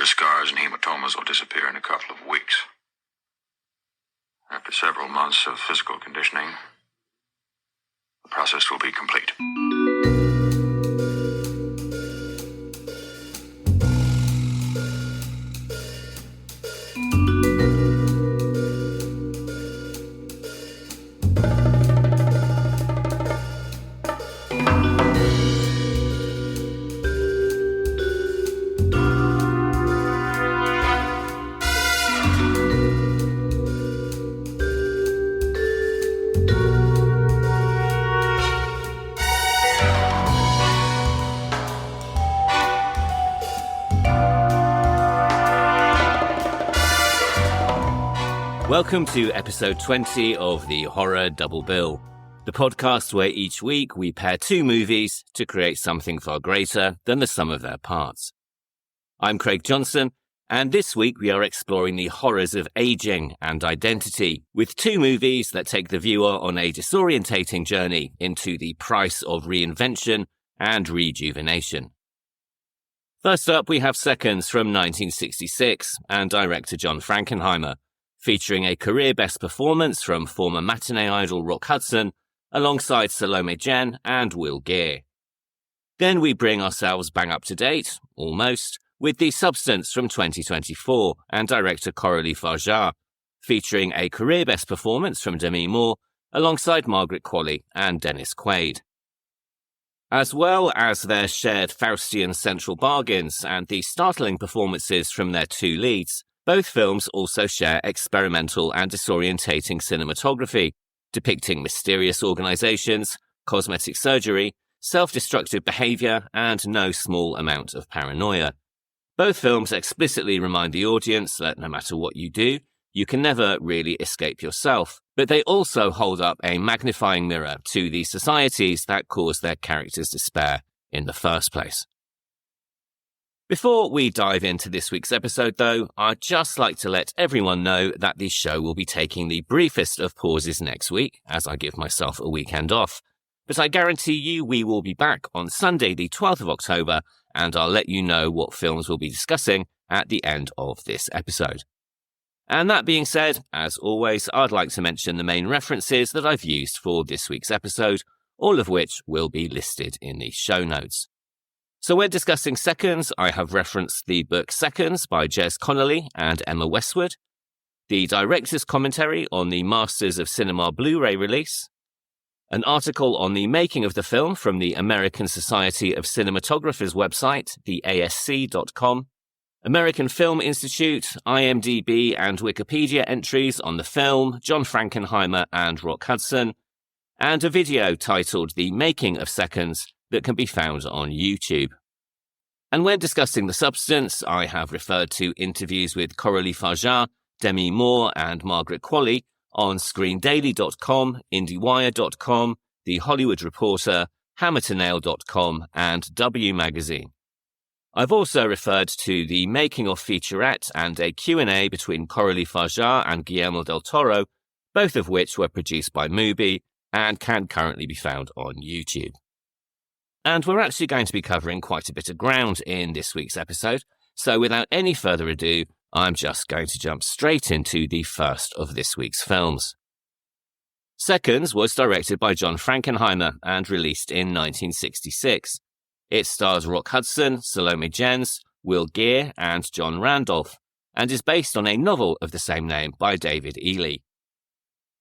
Your scars and hematomas will disappear in a couple of weeks. After several months of physical conditioning, the process will be complete. Welcome to episode 20 of the Horror Double Bill, the podcast where each week we pair two movies to create something far greater than the sum of their parts. I'm Craig Johnson, and this week we are exploring the horrors of aging and identity with two movies that take the viewer on a disorientating journey into the price of reinvention and rejuvenation. First up, we have Seconds from 1966 and director John Frankenheimer, featuring a career-best performance from former matinee idol Rock Hudson, alongside Salome and Geer. Then we bring ourselves bang up to date, almost, with The Substance from 2024 and director Coralie Fargeat, featuring a career-best performance from Demi Moore, alongside Margaret Qualley and Quaid. As well as their shared Faustian central bargains and the startling performances from their two leads, both films also share experimental and disorientating cinematography, depicting mysterious organizations, cosmetic surgery, self-destructive behavior, and no small amount of paranoia. Both films explicitly remind the audience that no matter what you do, you can never really escape yourself, but they also hold up a magnifying mirror to the societies that cause their characters despair in the first place. Before we dive into this week's episode, though, I'd just like to let everyone know that the show will be taking the briefest of pauses next week, as I give myself a weekend off. But I guarantee you we will be back on Sunday, the 12th of October, and I'll let you know what films we'll be discussing at the end of this episode. And that being said, as always, I'd like to mention the main references that I've used for this week's episode, all of which will be listed in the show notes. So when discussing Seconds, I have referenced the book Seconds by Jez Conolly and Emma Westwood, the director's commentary on the Masters of Cinema Blu-ray release, an article on the making of the film from the American Society of Cinematographers website, the ASC.com, American Film Institute, IMDb and Wikipedia entries on the film, John Frankenheimer and Rock Hudson, and a video titled The Making of Seconds that can be found on YouTube. And when discussing The Substance, I have referred to interviews with Coralie Fargeat, Demi Moore and Margaret Qualley on ScreenDaily.com, IndieWire.com, The Hollywood Reporter, HammerToNail.com and W Magazine. I've also referred to the making of featurette and a Q&A between Coralie Fargeat and Guillermo del Toro, both of which were produced by Mubi and can currently be found on YouTube. And we're actually going to be covering quite a bit of ground in this week's episode, so without any further ado, I'm just going to jump straight into the first of this week's films. Seconds was directed by John Frankenheimer and released in 1966. It stars Rock Hudson, Salome Geer and John Randolph, and is based on a novel of the same name by David Ely.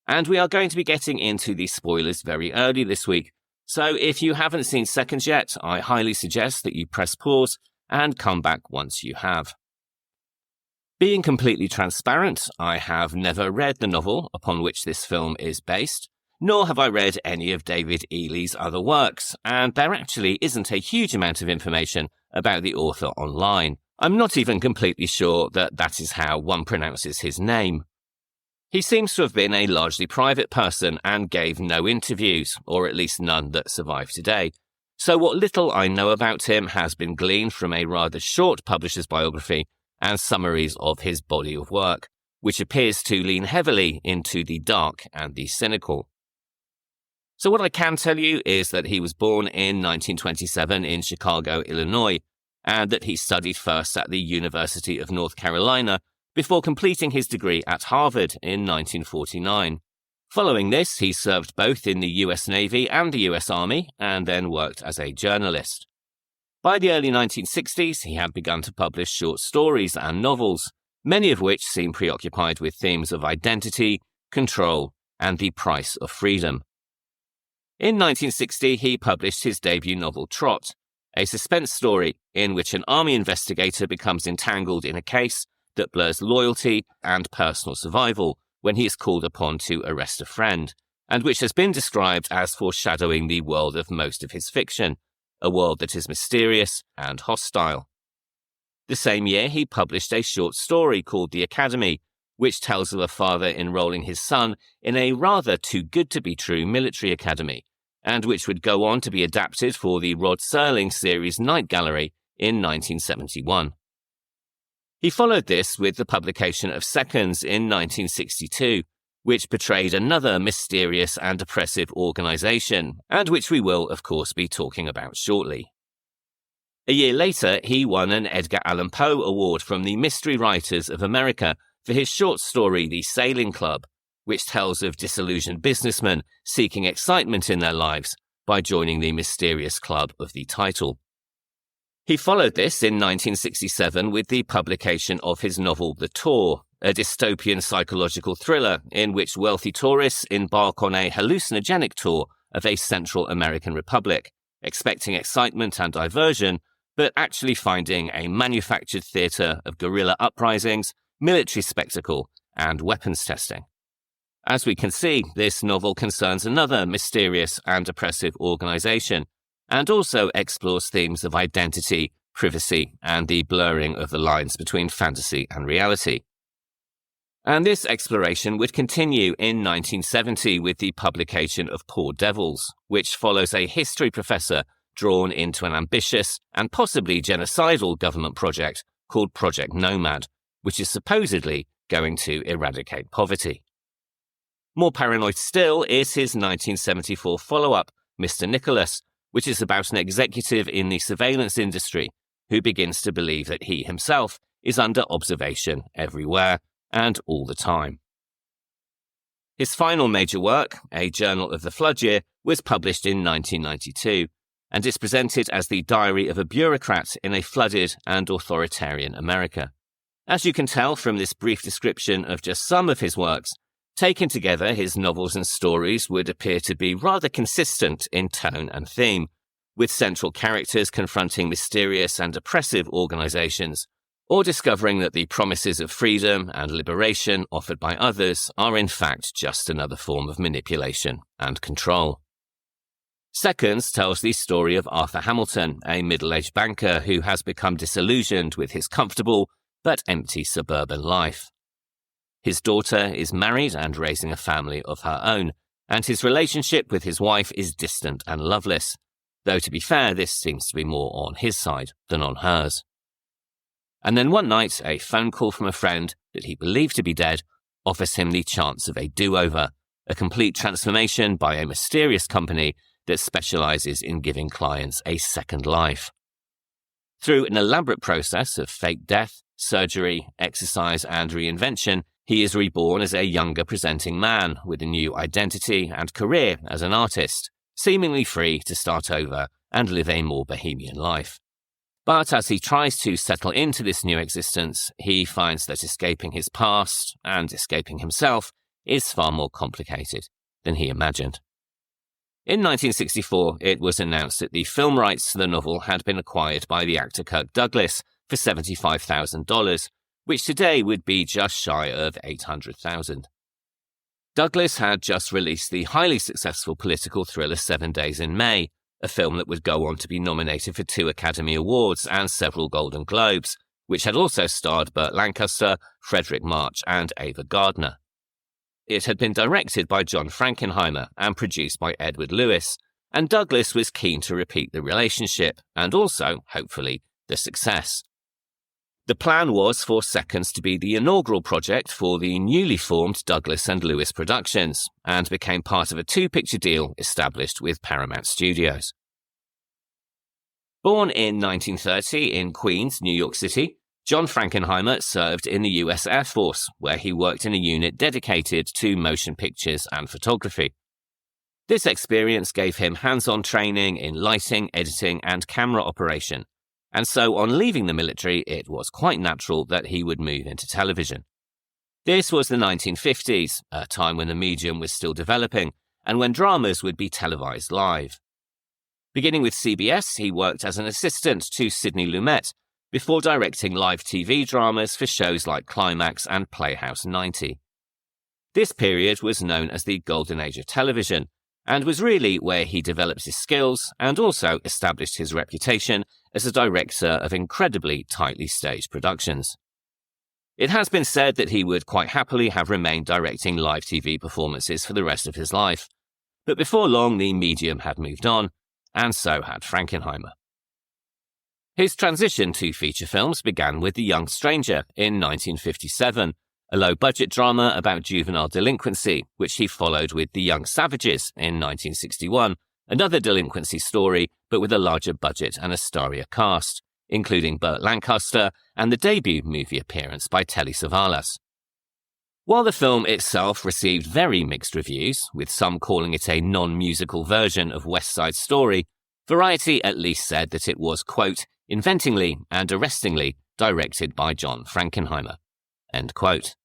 And we are going to be getting into the spoilers very early this week, so if you haven't seen Seconds yet, I highly suggest that you press pause and come back once you have. Being completely transparent, I have never read the novel upon which this film is based, nor have I read any of David Ely's other works, and there actually isn't a huge amount of information about the author online. I'm not even completely sure that that is how one pronounces his name. He seems to have been a largely private person and gave no interviews, or at least none that survive today. So what little I know about him has been gleaned from a rather short publisher's biography and summaries of his body of work, which appears to lean heavily into the dark and the cynical. So what I can tell you is that he was born in 1927 in Chicago, Illinois, and that he studied first at the University of North Carolina before completing his degree at Harvard in 1949. Following this, he served both in the US Navy and the US Army, and then worked as a journalist. By the early 1960s, he had begun to publish short stories and novels, many of which seem preoccupied with themes of identity, control, and the price of freedom. In 1960, he published his debut novel Trot, a suspense story in which an army investigator becomes entangled in a case that blurs loyalty and personal survival when he is called upon to arrest a friend, and which has been described as foreshadowing the world of most of his fiction, a world that is mysterious and hostile. The same year, he published a short story called The Academy, which tells of a father enrolling his son in a rather too-good-to-be-true military academy, and which would go on to be adapted for the Rod Serling series Night Gallery in 1971. He followed this with the publication of Seconds in 1962, which portrayed another mysterious and oppressive organization, and which we will, of course, be talking about shortly. A year later, he won an Edgar Allan Poe Award from the Mystery Writers of America for his short story The Sailing Club, which tells of disillusioned businessmen seeking excitement in their lives by joining the mysterious club of the title. He followed this in 1967 with the publication of his novel The Tour, a dystopian psychological thriller in which wealthy tourists embark on a hallucinogenic tour of a Central American republic, expecting excitement and diversion, but actually finding a manufactured theatre of guerrilla uprisings, military spectacle, and weapons testing. As we can see, this novel concerns another mysterious and oppressive organization, and also explores themes of identity, privacy, and the blurring of the lines between fantasy and reality. And this exploration would continue in 1970 with the publication of Poor Devils, which follows a history professor drawn into an ambitious and possibly genocidal government project called Project Nomad, which is supposedly going to eradicate poverty. More paranoid still is his 1974 follow-up, Mr. Nicholas, which is about an executive in the surveillance industry who begins to believe that he himself is under observation everywhere and all the time. His final major work, A Journal of the Flood Year, was published in 1992, and is presented as the diary of a bureaucrat in a flooded and authoritarian America. As you can tell from this brief description of just some of his works, taken together, his novels and stories would appear to be rather consistent in tone and theme, with central characters confronting mysterious and oppressive organizations, or discovering that the promises of freedom and liberation offered by others are in fact just another form of manipulation and control. Seconds tells the story of Arthur Hamilton, a middle-aged banker who has become disillusioned with his comfortable but empty suburban life. His daughter is married and raising a family of her own, and his relationship with his wife is distant and loveless, though to be fair, this seems to be more on his side than on hers. And then one night, a phone call from a friend that he believed to be dead offers him the chance of a do-over, a complete transformation by a mysterious company that specializes in giving clients a second life. Through an elaborate process of fake death, surgery, exercise, and reinvention, he is reborn as a younger presenting man with a new identity and career as an artist, seemingly free to start over and live a more bohemian life. But as he tries to settle into this new existence, he finds that escaping his past and escaping himself is far more complicated than he imagined. In 1964, it was announced that the film rights to the novel had been acquired by the actor Kirk Douglas for $75,000, which today would be just shy of $800,000. Douglas had just released the highly successful political thriller 7 Days in May, a film that would go on to be nominated for 2 Academy Awards and several Golden Globes, which had also starred Burt Lancaster, Frederick March, and Ava Gardner. It had been directed by John Frankenheimer and produced by Edward Lewis, and Douglas was keen to repeat the relationship and also, hopefully, the success. The plan was for Seconds to be the inaugural project for the newly formed Douglas and Lewis Productions, and became part of a 2-picture deal established with Paramount Studios. Born in 1930 in Queens, New York City, John Frankenheimer served in the US Air Force, where he worked in a unit dedicated to motion pictures and photography. This experience gave him hands-on training in lighting, editing, and camera operation, and so on leaving the military, it was quite natural that he would move into television. This was the 1950s, a time when the medium was still developing, and when dramas would be televised live. Beginning with CBS, he worked as an assistant to Sidney Lumet, before directing live TV dramas for shows like Climax and Playhouse 90. This period was known as the Golden Age of television, and was really where he developed his skills and also established his reputation as a director of incredibly tightly staged productions. It has been said that he would quite happily have remained directing live TV performances for the rest of his life, but before long the medium had moved on, and so had Frankenheimer. His transition to feature films began with The Young Stranger in 1957, a low-budget drama about juvenile delinquency, which he followed with The Young Savages in 1961, another delinquency story but with a larger budget and a starrier cast, including Burt Lancaster and the debut movie appearance by Telly Savalas. While the film itself received very mixed reviews, with some calling it a non-musical version of West Side Story, Variety at least said that it was, quote, inventingly and arrestingly directed by John Frankenheimer, end quote.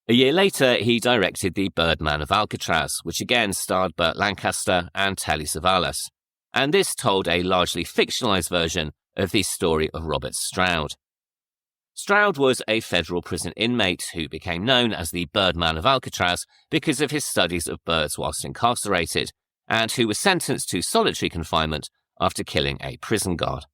A year later, he directed The Birdman of Alcatraz, which again starred Burt Lancaster and Telly Savalas, and this told a largely fictionalized version of the story of Robert Stroud. Stroud was a federal prison inmate who became known as the Birdman of Alcatraz because of his studies of birds whilst incarcerated, and who was sentenced to solitary confinement after killing a prison guard.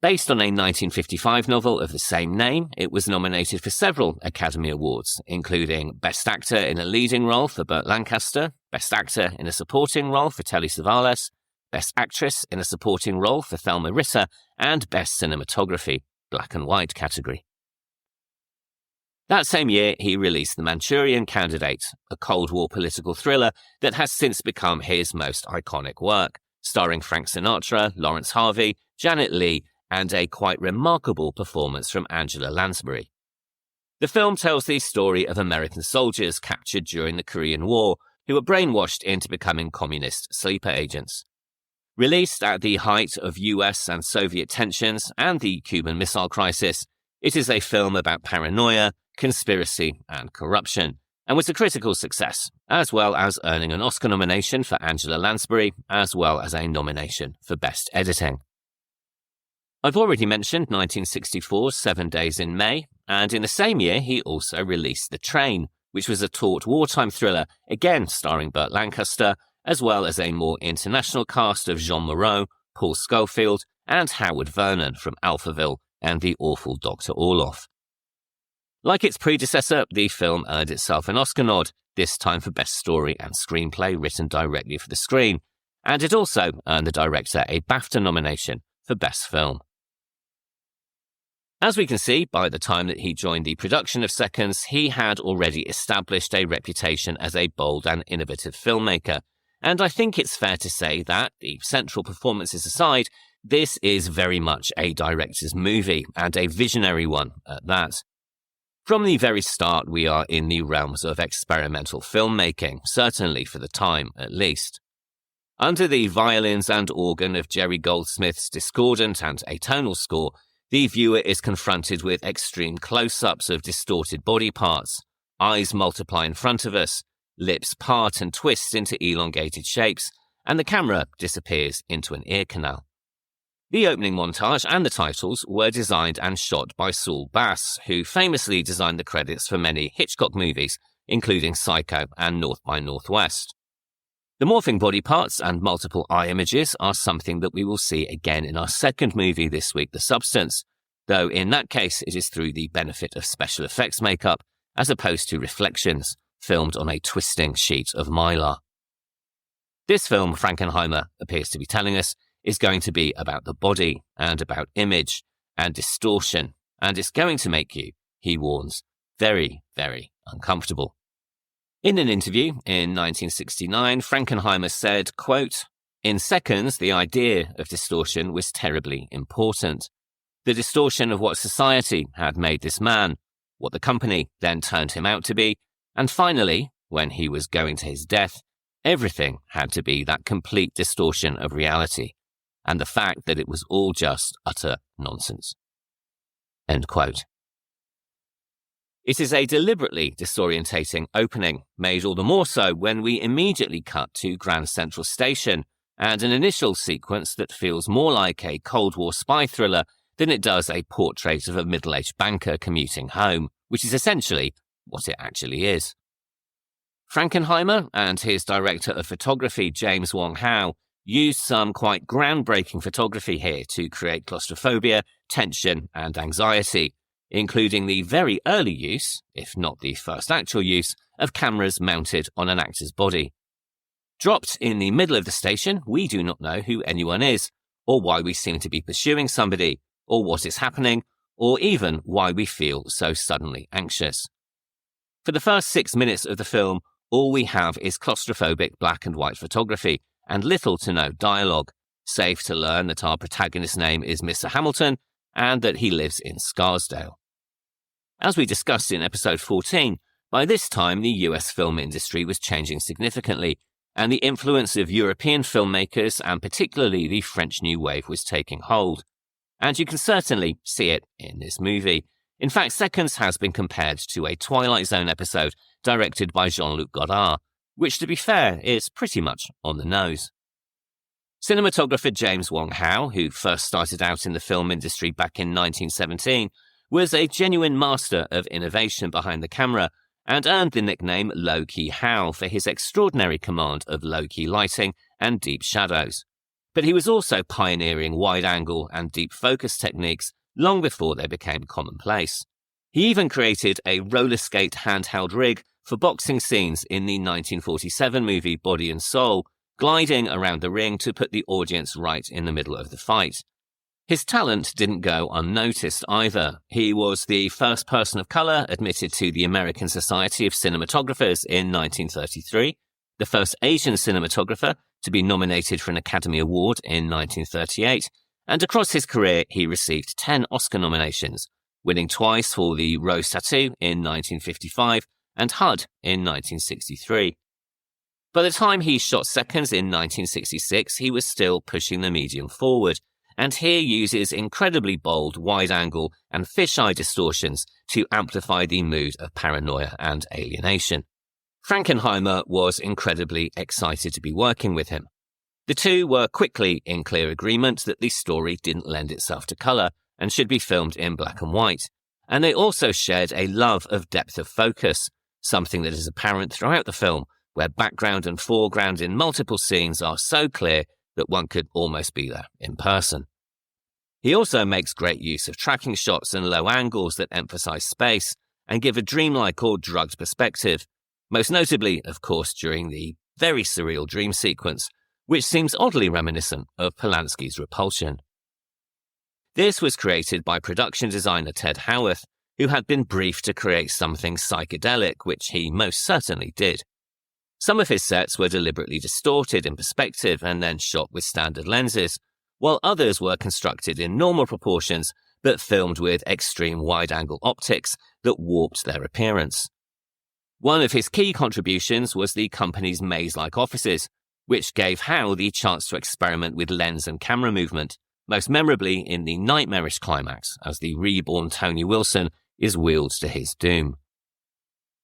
Based on a 1955 novel of the same name, it was nominated for several Academy Awards, including Best Actor in a Leading Role for Burt Lancaster, Best Actor in a Supporting Role for Telly Savalas, Best Actress in a Supporting Role for Thelma Ritter, and Best Cinematography, Black and White category. That same year, he released The Manchurian Candidate, a Cold War political thriller that has since become his most iconic work, starring Frank Sinatra, Lawrence Harvey, Janet Leigh, and a quite remarkable performance from Angela Lansbury. The film tells the story of American soldiers captured during the Korean War who were brainwashed into becoming communist sleeper agents. Released at the height of US and Soviet tensions and the Cuban Missile Crisis, it is a film about paranoia, conspiracy, and corruption, and was a critical success, as well as earning an Oscar nomination for Angela Lansbury, as well as a nomination for Best Editing. I've already mentioned 1964's 7 Days in May, and in the same year he also released The Train, which was a taut wartime thriller, again starring Burt Lancaster, as well as a more international cast of Jean Moreau, Paul Schofield, and Howard Vernon from Alphaville and The Awful Dr. Orloff. Like its predecessor, the film earned itself an Oscar nod, this time for Best Story and Screenplay written directly for the screen, and it also earned the director a BAFTA nomination for Best Film. As we can see, by the time that he joined the production of Seconds, he had already established a reputation as a bold and innovative filmmaker, and I think it's fair to say that, the central performances aside, this is very much a director's movie, and a visionary one at that. From the very start, we are in the realms of experimental filmmaking, certainly for the time at least. Under the violins and organ of Jerry Goldsmith's discordant and atonal score, the viewer is confronted with extreme close-ups of distorted body parts, eyes multiply in front of us, lips part and twist into elongated shapes, and the camera disappears into an ear canal. The opening montage and the titles were designed and shot by Saul Bass, who famously designed the credits for many Hitchcock movies, including Psycho and North by Northwest. The morphing body parts and multiple eye images are something that we will see again in our second movie this week, The Substance, though in that case it is through the benefit of special effects makeup, as opposed to reflections filmed on a twisting sheet of mylar. This film, Frankenheimer appears to be telling us, is going to be about the body and about image and distortion, and it's going to make you, he warns, very, very uncomfortable. In an interview in 1969, Frankenheimer said, quote, In Seconds, the idea of distortion was terribly important. The distortion of what society had made this man, what the company then turned him out to be, and finally, when he was going to his death, everything had to be that complete distortion of reality, and the fact that it was all just utter nonsense. End quote. It is a deliberately disorientating opening, made all the more so when we immediately cut to Grand Central Station and an initial sequence that feels more like a Cold War spy thriller than it does a portrait of a middle-aged banker commuting home, which is essentially what it actually is. Frankenheimer and his director of photography, James Wong Howe, used some quite groundbreaking photography here to create claustrophobia, tension, and anxiety, including the very early use, if not the first actual use, of cameras mounted on an actor's body. Dropped in the middle of the station, we do not know who anyone is, or why we seem to be pursuing somebody, or what is happening, or even why we feel so suddenly anxious. For the first 6 minutes of the film, all we have is claustrophobic black and white photography, and little to no dialogue, save to learn that our protagonist's name is Mr. Hamilton, and that he lives in Scarsdale. As we discussed in episode 14, by this time the US film industry was changing significantly, and the influence of European filmmakers and particularly the French New Wave was taking hold. And you can certainly see it in this movie. In fact, Seconds has been compared to a Twilight Zone episode directed by Jean-Luc Godard, which, to be fair, is pretty much on the nose. Cinematographer James Wong Howe, who first started out in the film industry back in 1917, was a genuine master of innovation behind the camera and earned the nickname Low-Key Howe for his extraordinary command of low-key lighting and deep shadows. But he was also pioneering wide-angle and deep focus techniques long before they became commonplace. He even created a roller skate handheld rig for boxing scenes in the 1947 movie Body and Soul, gliding around the ring to put the audience right in the middle of the fight. His talent didn't go unnoticed either. He was the first person of colour admitted to the American Society of Cinematographers in 1933, the first Asian cinematographer to be nominated for an Academy Award in 1938, and across his career he received 10 Oscar nominations, winning twice for the Rose Tattoo in 1955 and HUD in 1963. By the time he shot Seconds in 1966, he was still pushing the medium forward, and here uses incredibly bold wide-angle and fisheye distortions to amplify the mood of paranoia and alienation. Frankenheimer was incredibly excited to be working with him. The two were quickly in clear agreement that the story didn't lend itself to colour and should be filmed in black and white, and they also shared a love of depth of focus, something that is apparent throughout the film, where background and foreground in multiple scenes are so clear that one could almost be there in person. He also makes great use of tracking shots and low angles that emphasize space and give a dreamlike or drugged perspective, most notably, of course, during the very surreal dream sequence, which seems oddly reminiscent of Polanski's Repulsion. This was created by production designer Ted Howarth, who had been briefed to create something psychedelic, which he most certainly did. Some of his sets were deliberately distorted in perspective and then shot with standard lenses, while others were constructed in normal proportions but filmed with extreme wide-angle optics that warped their appearance. One of his key contributions was the company's maze-like offices, which gave Howe the chance to experiment with lens and camera movement, most memorably in the nightmarish climax as the reborn Tony Wilson is wheeled to his doom.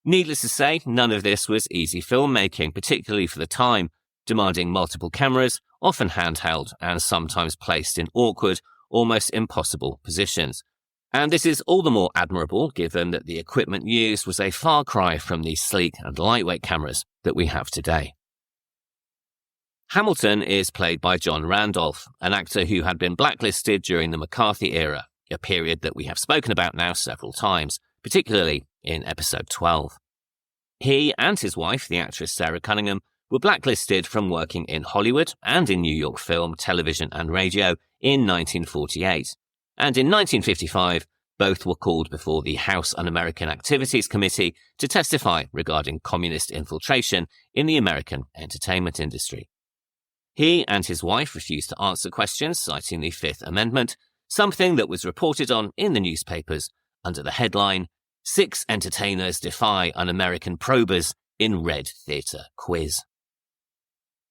Needless to say, none of this was easy filmmaking, particularly for the time, demanding multiple cameras, often handheld and sometimes placed in awkward, almost impossible positions. And this is all the more admirable given that the equipment used was a far cry from the sleek and lightweight cameras that we have today. Hamilton is played by John Randolph, an actor who had been blacklisted during the McCarthy era, a period that we have spoken about now several times, particularly in episode 12. He and his wife, the actress Sarah Cunningham, were blacklisted from working in Hollywood and in New York film, television and radio in 1948. And in 1955, both were called before the House Un-American Activities Committee to testify regarding communist infiltration in the American entertainment industry. He and his wife refused to answer questions, citing the Fifth Amendment, something that was reported on in the newspapers under the headline, "Six Entertainers Defy Un-American Probers in Red Theatre Quiz."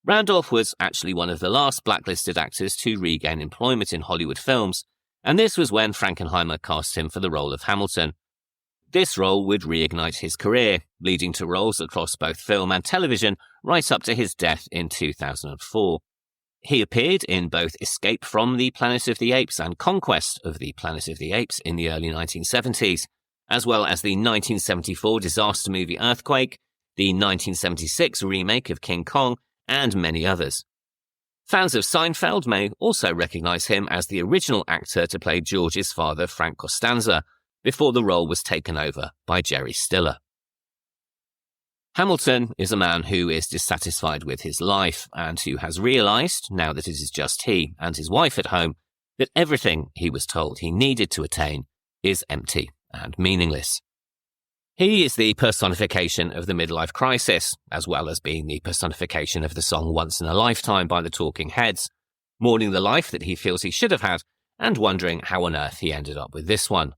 Randolph was actually one of the last blacklisted actors to regain employment in Hollywood films, and this was when Frankenheimer cast him for the role of Hamilton. This role would reignite his career, leading to roles across both film and television right up to his death in 2004. He appeared in both Escape from the Planet of the Apes and Conquest of the Planet of the Apes in the early 1970s, as well as the 1974 disaster movie Earthquake, the 1976 remake of King Kong, and many others. Fans of Seinfeld may also recognize him as the original actor to play George's father, Frank Costanza, before the role was taken over by Jerry Stiller. Hamilton is a man who is dissatisfied with his life and who has realized, now that it is just he and his wife at home, that everything he was told he needed to attain is empty and meaningless. He is the personification of the midlife crisis, as well as being the personification of the song Once in a Lifetime by the Talking Heads, mourning the life that he feels he should have had and wondering how on earth he ended up with this one.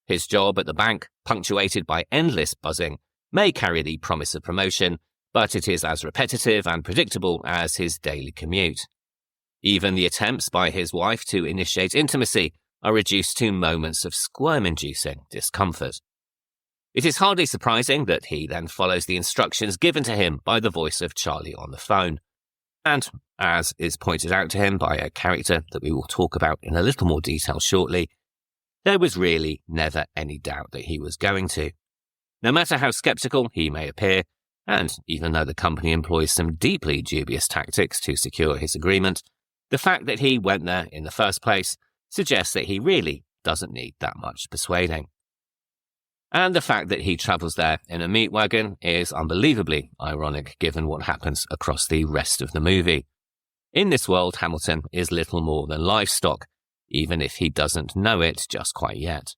His job at the bank, punctuated by endless buzzing, may carry the promise of promotion, but it is as repetitive and predictable as his daily commute. Even the attempts by his wife to initiate intimacy are reduced to moments of squirm-inducing discomfort. It is hardly surprising that he then follows the instructions given to him by the voice of Charlie on the phone. And, as is pointed out to him by a character that we will talk about in a little more detail shortly, there was really never any doubt that he was going to. No matter how sceptical he may appear, and even though the company employs some deeply dubious tactics to secure his agreement, the fact that he went there in the first place suggests that he really doesn't need that much persuading. And the fact that he travels there in a meat wagon is unbelievably ironic given what happens across the rest of the movie. In this world, Hamilton is little more than livestock, even if he doesn't know it just quite yet.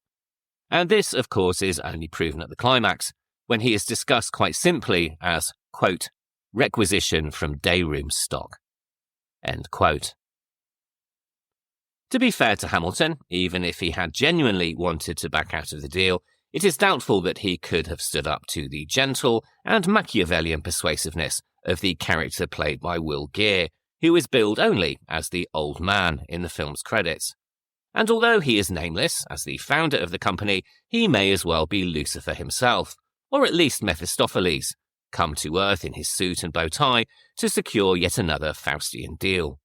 And this, of course, is only proven at the climax, when he is discussed quite simply as, quote, requisition from dayroom stock, end quote. To be fair to Hamilton, even if he had genuinely wanted to back out of the deal, it is doubtful that he could have stood up to the gentle and Machiavellian persuasiveness of the character played by Will Geer, who is billed only as the old man in the film's credits. And although he is nameless as the founder of the company, he may as well be Lucifer himself, or at least Mephistopheles, come to earth in his suit and bow tie to secure yet another Faustian deal.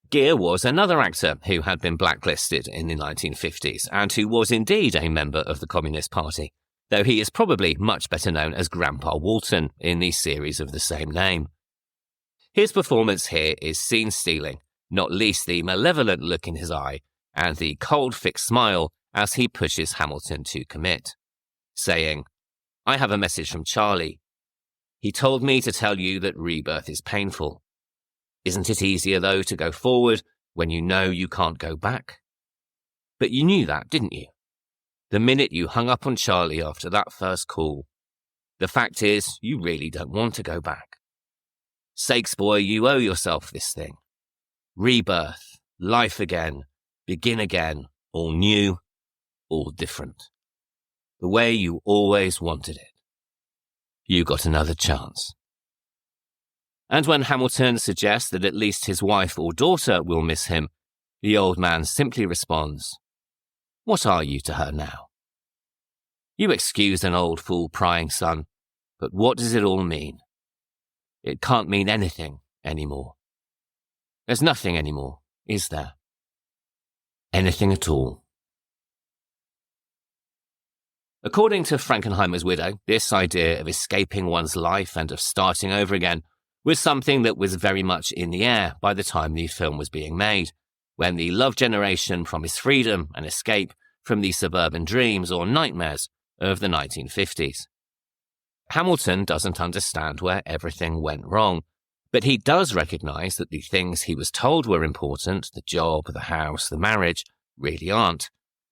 Geer was another actor who had been blacklisted in the 1950s and who was indeed a member of the Communist Party, though he is probably much better known as Grandpa Walton in the series of the same name. His performance here is scene-stealing, not least the malevolent look in his eye and the cold, fixed smile as he pushes Hamilton to commit, saying, "I have a message from Charlie. He told me to tell you that rebirth is painful. Isn't it easier, though, to go forward when you know you can't go back? But you knew that, didn't you? The minute you hung up on Charlie after that first call. The fact is, you really don't want to go back. Sakes, boy, you owe yourself this thing. Rebirth, life again, begin again, all new, all different. The way you always wanted it. You got another chance." And when Hamilton suggests that at least his wife or daughter will miss him, the old man simply responds, "What are you to her now? You excuse an old fool prying, son, but what does it all mean? It can't mean anything anymore. There's nothing anymore, is there? Anything at all." According to Frankenheimer's widow, this idea of escaping one's life and of starting over again was something that was very much in the air by the time the film was being made, when the love generation promised freedom and escape from the suburban dreams or nightmares of the 1950s. Hamilton doesn't understand where everything went wrong, but he does recognize that the things he was told were important, the job, the house, the marriage, really aren't.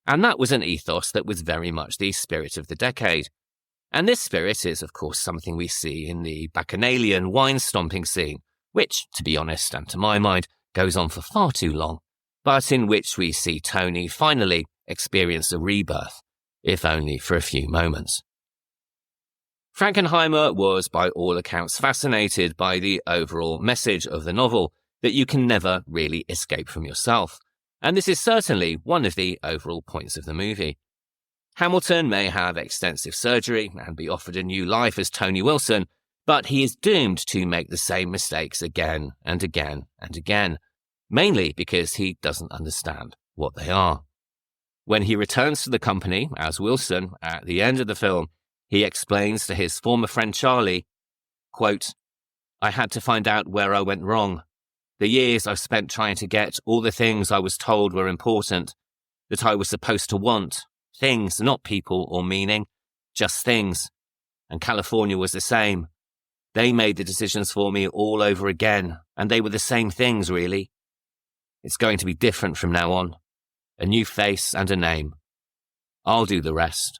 And that was an ethos that was very much the spirit of the decade. And this spirit is, of course, something we see in the bacchanalian wine-stomping scene which, to be honest and to my mind, goes on for far too long, but in which we see Tony finally experience a rebirth, if only for a few moments. Frankenheimer was by all accounts fascinated by the overall message of the novel, that you can never really escape from yourself, and this is certainly one of the overall points of the movie. Hamilton may have extensive surgery and be offered a new life as Tony Wilson, but he is doomed to make the same mistakes again and again and again, mainly because he doesn't understand what they are. When he returns to the company as Wilson at the end of the film, he explains to his former friend Charlie, quote, "I had to find out where I went wrong. The years I've spent trying to get all the things I was told were important, that I was supposed to want, things, not people or meaning, just things. And California was the same. They made the decisions for me all over again, and they were the same things, really. It's going to be different from now on. A new face and a name. I'll do the rest.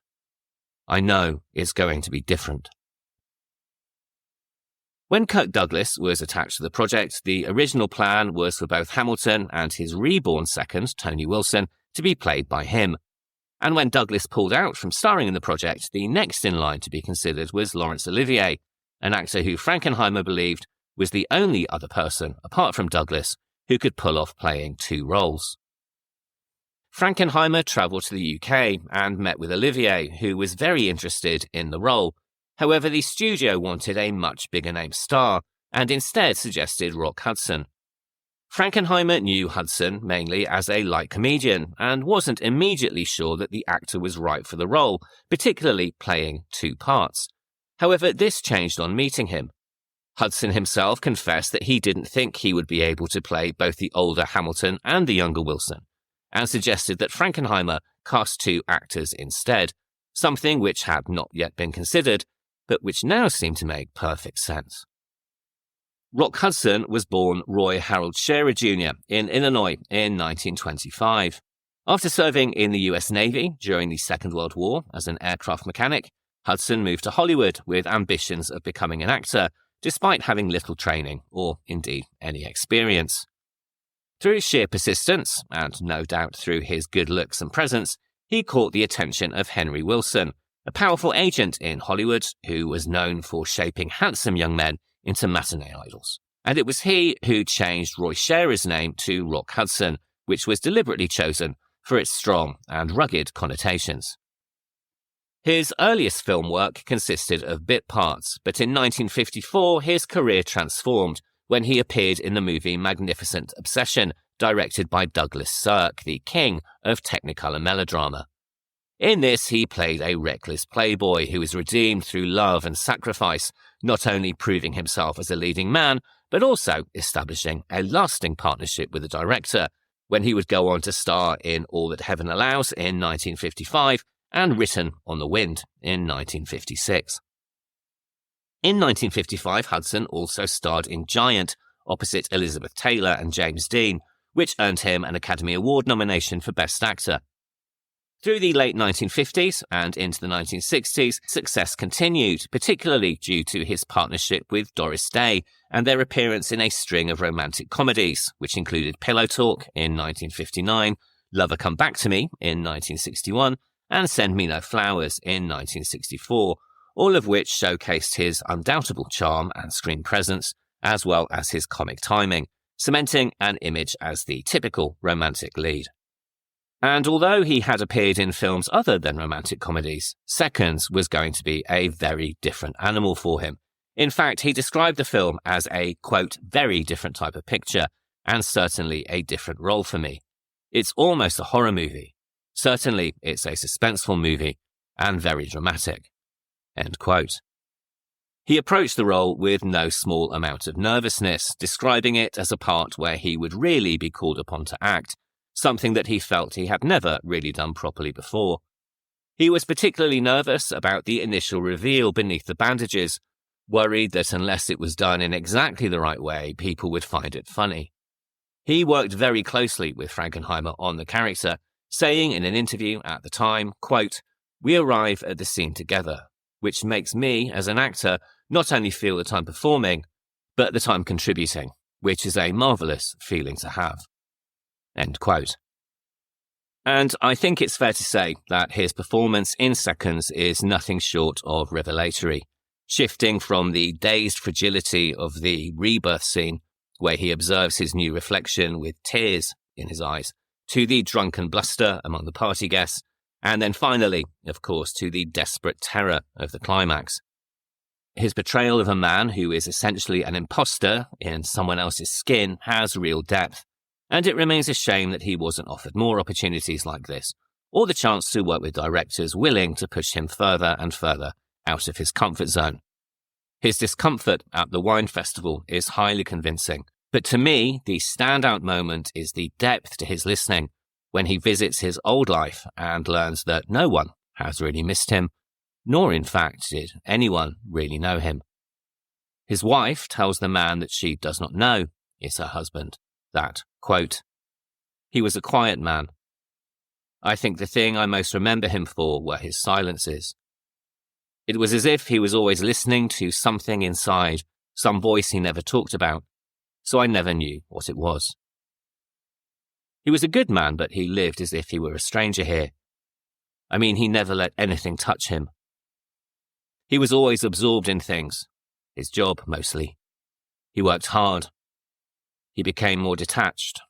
I know it's going to be different." When Kirk Douglas was attached to the project, the original plan was for both Hamilton and his reborn second, Tony Wilson, to be played by him. And when Douglas pulled out from starring in the project, the next in line to be considered was Laurence Olivier, an actor who Frankenheimer believed was the only other person, apart from Douglas, who could pull off playing two roles. Frankenheimer travelled to the UK and met with Olivier, who was very interested in the role. However, the studio wanted a much bigger name star, and instead suggested Rock Hudson. Frankenheimer knew Hudson mainly as a light comedian, and wasn't immediately sure that the actor was right for the role, particularly playing two parts. However, this changed on meeting him. Hudson himself confessed that he didn't think he would be able to play both the older Hamilton and the younger Wilson, and suggested that Frankenheimer cast two actors instead, something which had not yet been considered, but which now seemed to make perfect sense. Rock Hudson was born Roy Harold Scherer Jr. in Illinois in 1925. After serving in the US Navy during the Second World War as an aircraft mechanic, Hudson moved to Hollywood with ambitions of becoming an actor, despite having little training or, indeed, any experience. Through sheer persistence, and no doubt through his good looks and presence, he caught the attention of Henry Wilson, a powerful agent in Hollywood who was known for shaping handsome young men into matinee idols. And it was he who changed Roy Scherer's name to Rock Hudson, which was deliberately chosen for its strong and rugged connotations. His earliest film work consisted of bit parts, but in 1954 his career transformed when he appeared in the movie Magnificent Obsession, directed by Douglas Sirk, the king of Technicolor melodrama. In this, he played a reckless playboy who was redeemed through love and sacrifice, not only proving himself as a leading man, but also establishing a lasting partnership with the director, when he would go on to star in All That Heaven Allows in 1955 and Written on the Wind in 1956. In 1955, Hudson also starred in Giant, opposite Elizabeth Taylor and James Dean, which earned him an Academy Award nomination for Best Actor. Through the late 1950s and into the 1960s, success continued, particularly due to his partnership with Doris Day and their appearance in a string of romantic comedies, which included Pillow Talk in 1959, Lover Come Back to Me in 1961, and Send Me No Flowers in 1964, all of which showcased his undoubtable charm and screen presence, as well as his comic timing, cementing an image as the typical romantic lead. And although he had appeared in films other than romantic comedies, Seconds was going to be a very different animal for him. In fact, he described the film as a, quote, very different type of picture, and certainly a different role for me. It's almost a horror movie. Certainly, it's a suspenseful movie, and very dramatic. End quote. He approached the role with no small amount of nervousness, describing it as a part where he would really be called upon to act, something that he felt he had never really done properly before. He was particularly nervous about the initial reveal beneath the bandages, worried that unless it was done in exactly the right way, people would find it funny. He worked very closely with Frankenheimer on the character, saying in an interview at the time, quote, "We arrive at the scene together, which makes me, as an actor, not only feel that I'm performing, but that I'm contributing, which is a marvellous feeling to have." End quote. And I think it's fair to say that his performance in Seconds is nothing short of revelatory, shifting from the dazed fragility of the rebirth scene, where he observes his new reflection with tears in his eyes, to the drunken bluster among the party guests, and then finally, of course, to the desperate terror of the climax. His portrayal of a man who is essentially an imposter in someone else's skin has real depth, and it remains a shame that he wasn't offered more opportunities like this, or the chance to work with directors willing to push him further and further out of his comfort zone. His discomfort at the wine festival is highly convincing, but to me, the standout moment is the depth to his listening when he visits his old life and learns that no one has really missed him, nor in fact did anyone really know him. His wife tells the man that she does not know is her husband, that, quote, "He was a quiet man. I think the thing I most remember him for were his silences. It was as if he was always listening to something inside, some voice he never talked about, so I never knew what it was. He was a good man, but he lived as if he were a stranger here. I mean, he never let anything touch him. He was always absorbed in things, his job mostly. He worked hard. He became more detached,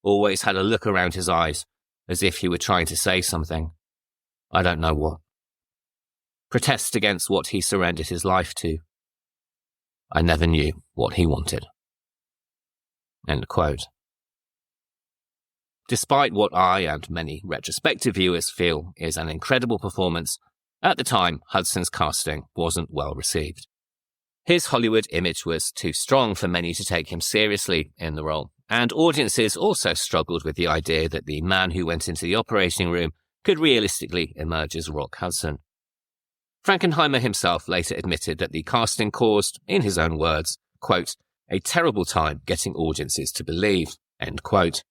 always had a look around his eyes, as if he were trying to say something. I don't know what. Protest against what he surrendered his life to. I never knew what he wanted." End quote. Despite what I and many retrospective viewers feel is an incredible performance, at the time Hudson's casting wasn't well received. His Hollywood image was too strong for many to take him seriously in the role, and audiences also struggled with the idea that the man who went into the operating room could realistically emerge as Rock Hudson. Frankenheimer himself later admitted that the casting caused, in his own words, quote, "a terrible time getting audiences to believe," end quote.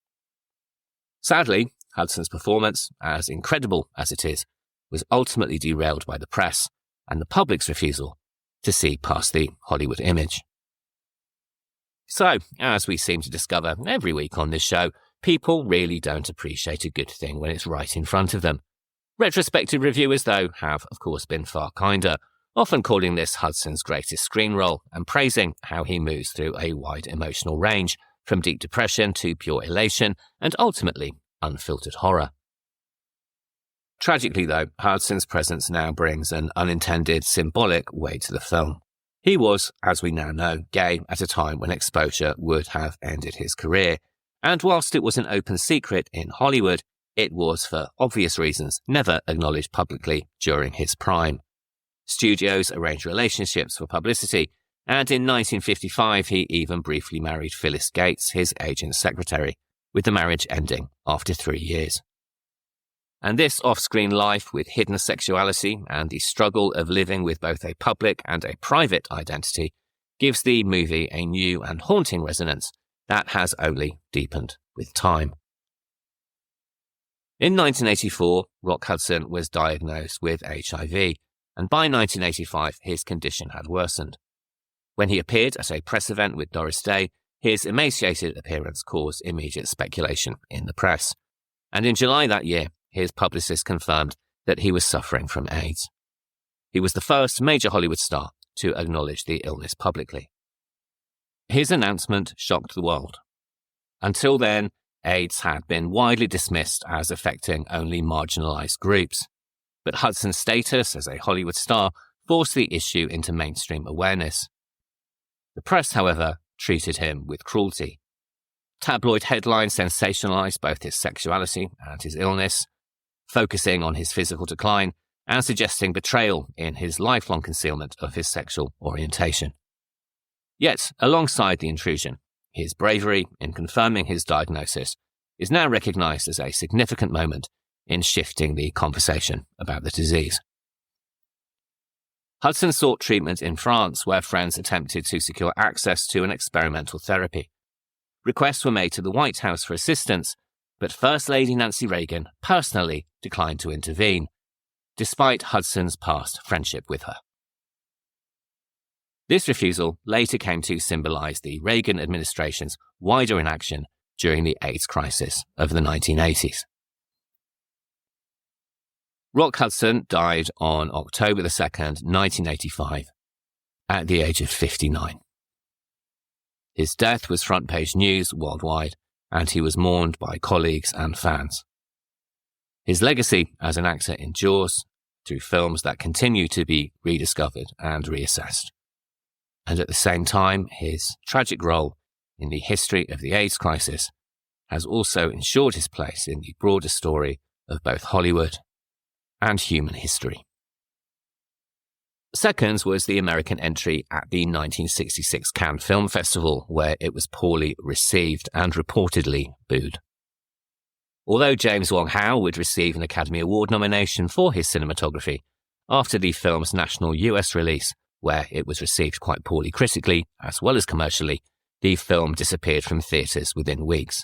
Sadly, Hudson's performance, as incredible as it is, was ultimately derailed by the press and the public's refusal to see past the Hollywood image. So, as we seem to discover every week on this show, people really don't appreciate a good thing when it's right in front of them. Retrospective reviewers, though, have, of course, been far kinder, often calling this Hudson's greatest screen role and praising how he moves through a wide emotional range, from deep depression to pure elation and ultimately unfiltered horror. Tragically, though, Hudson's presence now brings an unintended symbolic weight to the film. He was, as we now know, gay at a time when exposure would have ended his career, and whilst it was an open secret in Hollywood, it was, for obvious reasons, never acknowledged publicly during his prime. Studios arranged relationships for publicity, and in 1955 he even briefly married Phyllis Gates, his agent's secretary, with the marriage ending after 3 years. And this off-screen life with hidden sexuality and the struggle of living with both a public and a private identity gives the movie a new and haunting resonance that has only deepened with time. In 1984, Rock Hudson was diagnosed with HIV, and by 1985 his condition had worsened. When he appeared at a press event with Doris Day, his emaciated appearance caused immediate speculation in the press. And in July that year, his publicist confirmed that he was suffering from AIDS. He was the first major Hollywood star to acknowledge the illness publicly. His announcement shocked the world. Until then, AIDS had been widely dismissed as affecting only marginalized groups. But Hudson's status as a Hollywood star forced the issue into mainstream awareness. The press, however, treated him with cruelty. Tabloid headlines sensationalized both his sexuality and his illness, focusing on his physical decline and suggesting betrayal in his lifelong concealment of his sexual orientation. Yet, alongside the intrusion, his bravery in confirming his diagnosis is now recognized as a significant moment in shifting the conversation about the disease. Hudson sought treatment in France, where friends attempted to secure access to an experimental therapy. Requests were made to the White House for assistance, but First Lady Nancy Reagan personally declined to intervene, despite Hudson's past friendship with her. This refusal later came to symbolize the Reagan administration's wider inaction during the AIDS crisis of the 1980s. Rock Hudson died on October 2nd, 1985, at the age of 59. His death was front-page news worldwide, and he was mourned by colleagues and fans. His legacy as an actor endures through films that continue to be rediscovered and reassessed. And at the same time, his tragic role in the history of the AIDS crisis has also ensured his place in the broader story of both Hollywood and human history. Seconds was the American entry at the 1966 Cannes Film Festival, where it was poorly received and reportedly booed. Although James Wong Howe would receive an Academy Award nomination for his cinematography, after the film's national US release, where it was received quite poorly critically as well as commercially, the film disappeared from theatres within weeks.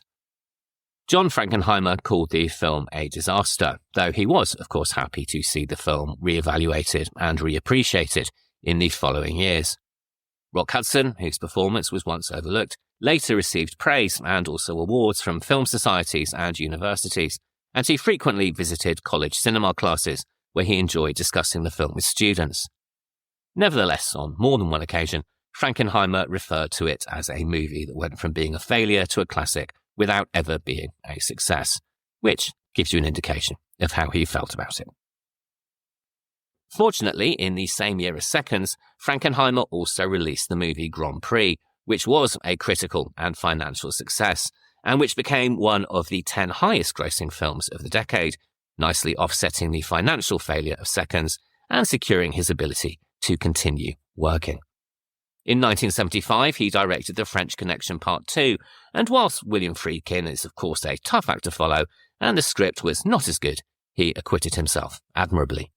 John Frankenheimer called the film a disaster, though he was, of course, happy to see the film re-evaluated and reappreciated in the following years. Rock Hudson, whose performance was once overlooked, later received praise and also awards from film societies and universities, and he frequently visited college cinema classes where he enjoyed discussing the film with students. Nevertheless, on more than one occasion, Frankenheimer referred to it as a movie that went from being a failure to a classic without ever being a success, which gives you an indication of how he felt about it. Fortunately, in the same year as Seconds, Frankenheimer also released the movie Grand Prix, which was a critical and financial success, and which became one of the 10 highest-grossing films of the decade, nicely offsetting the financial failure of Seconds and securing his ability to continue working. In 1975, he directed The French Connection Part 2, and whilst William Friedkin is of course a tough act to follow, and the script was not as good, he acquitted himself admirably.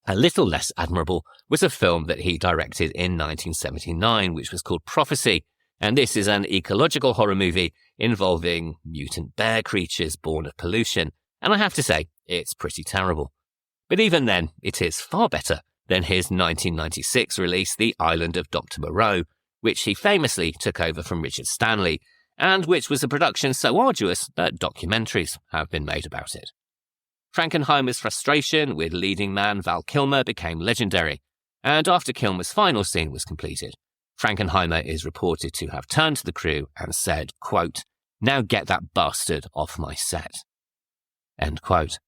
A little less admirable was a film that he directed in 1979, which was called Prophecy, and this is an ecological horror movie involving mutant bear creatures born of pollution, and I have to say, it's pretty terrible. But even then, it is far better than his 1996 release, The Island of Dr. Moreau, which he famously took over from Richard Stanley, and which was a production so arduous that documentaries have been made about it. Frankenheimer's frustration with leading man Val Kilmer became legendary, and after Kilmer's final scene was completed, Frankenheimer is reported to have turned to the crew and said, quote, "Now get that bastard off my set." End quote.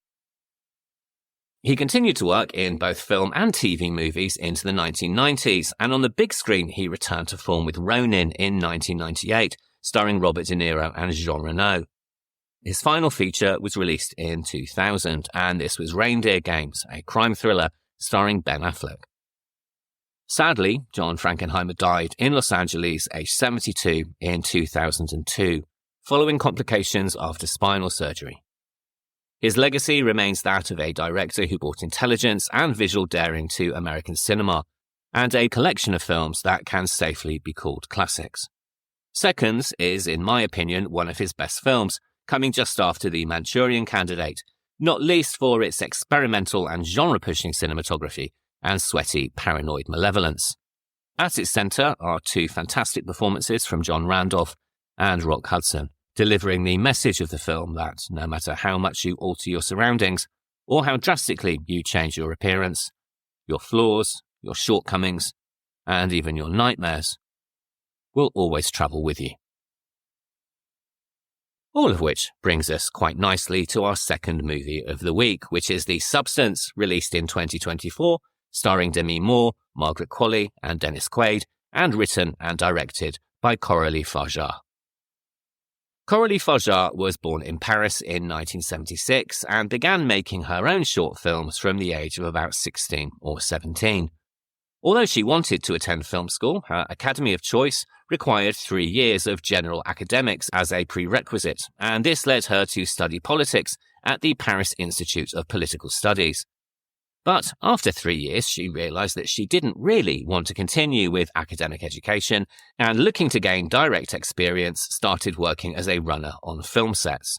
He continued to work in both film and TV movies into the 1990s, and on the big screen he returned to form with Ronin in 1998, starring Robert De Niro and Jean Reno. His final feature was released in 2000, and this was Reindeer Games, a crime thriller starring Ben Affleck. Sadly, John Frankenheimer died in Los Angeles, aged 72, in 2002, following complications after spinal surgery. His legacy remains that of a director who brought intelligence and visual daring to American cinema, and a collection of films that can safely be called classics. Seconds is, in my opinion, one of his best films, coming just after The Manchurian Candidate, not least for its experimental and genre-pushing cinematography and sweaty, paranoid malevolence. At its centre are two fantastic performances from John Randolph and Rock Hudson, delivering the message of the film that no matter how much you alter your surroundings or how drastically you change your appearance, your flaws, your shortcomings, and even your nightmares will always travel with you. All of which brings us quite nicely to our second movie of the week, which is The Substance, released in 2024, starring Demi Moore, Margaret Qualley, and Dennis Quaid, and written and directed by Coralie Fargeat. Coralie Fargeat was born in Paris in 1976 and began making her own short films from the age of about 16 or 17. Although she wanted to attend film school, her academy of choice required 3 years of general academics as a prerequisite, and this led her to study politics at the Paris Institute of Political Studies. But after 3 years, she realised that she didn't really want to continue with academic education, and looking to gain direct experience, started working as a runner on film sets.